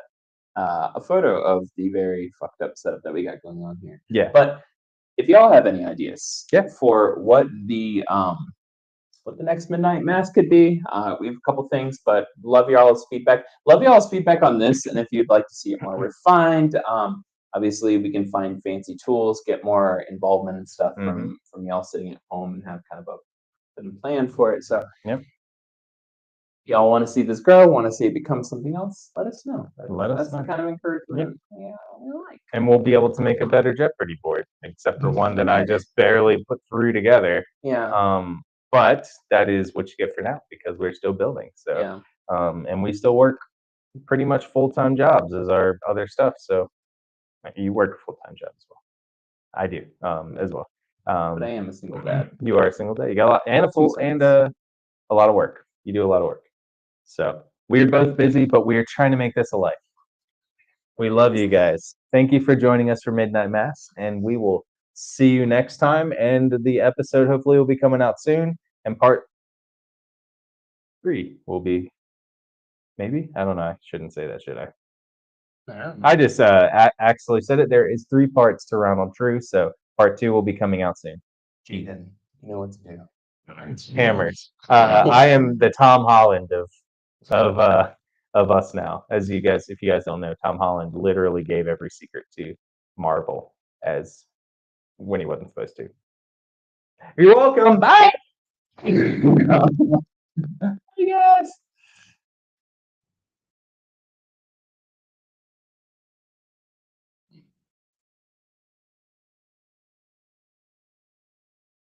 a photo of the very fucked up setup that we got going on here. Yeah. But if y'all have any ideas for what the next midnight mass could be, we have a couple things, but love y'all's feedback. Love y'all's feedback on this, and if you'd like to see it more refined, obviously we can find fancy tools, get more involvement and stuff from y'all sitting at home and have kind of a plan for it. So y'all want to see this grow, want to see it become something else, let us know. That's the kind of encouragement we like. And we'll be able to make a better Jeopardy board, except for one that I just barely put through together. Yeah. But that is what you get for now because we're still building. So and we still work pretty much full-time jobs as our other stuff. So you work a full-time job as well. I do as well. But I am a single dad. You are a single dad. You got a lot and a lot of work. You do a lot of work. So we're both busy, but we're trying to make this a life. We love you guys. Thank you for joining us for Midnight Mass, and we will see you next time. And the episode hopefully will be coming out soon. And part 3 will be maybe. I don't know. I shouldn't say that, should I? I just actually said it. There is 3 parts to Ronald True, so part 2 will be coming out soon. Jaden, you know what to do. Hammers. I am the Tom Holland of us now. As you guys, if you guys don't know, Tom Holland literally gave every secret to Marvel as when he wasn't supposed to. You're welcome. Bye. You guys.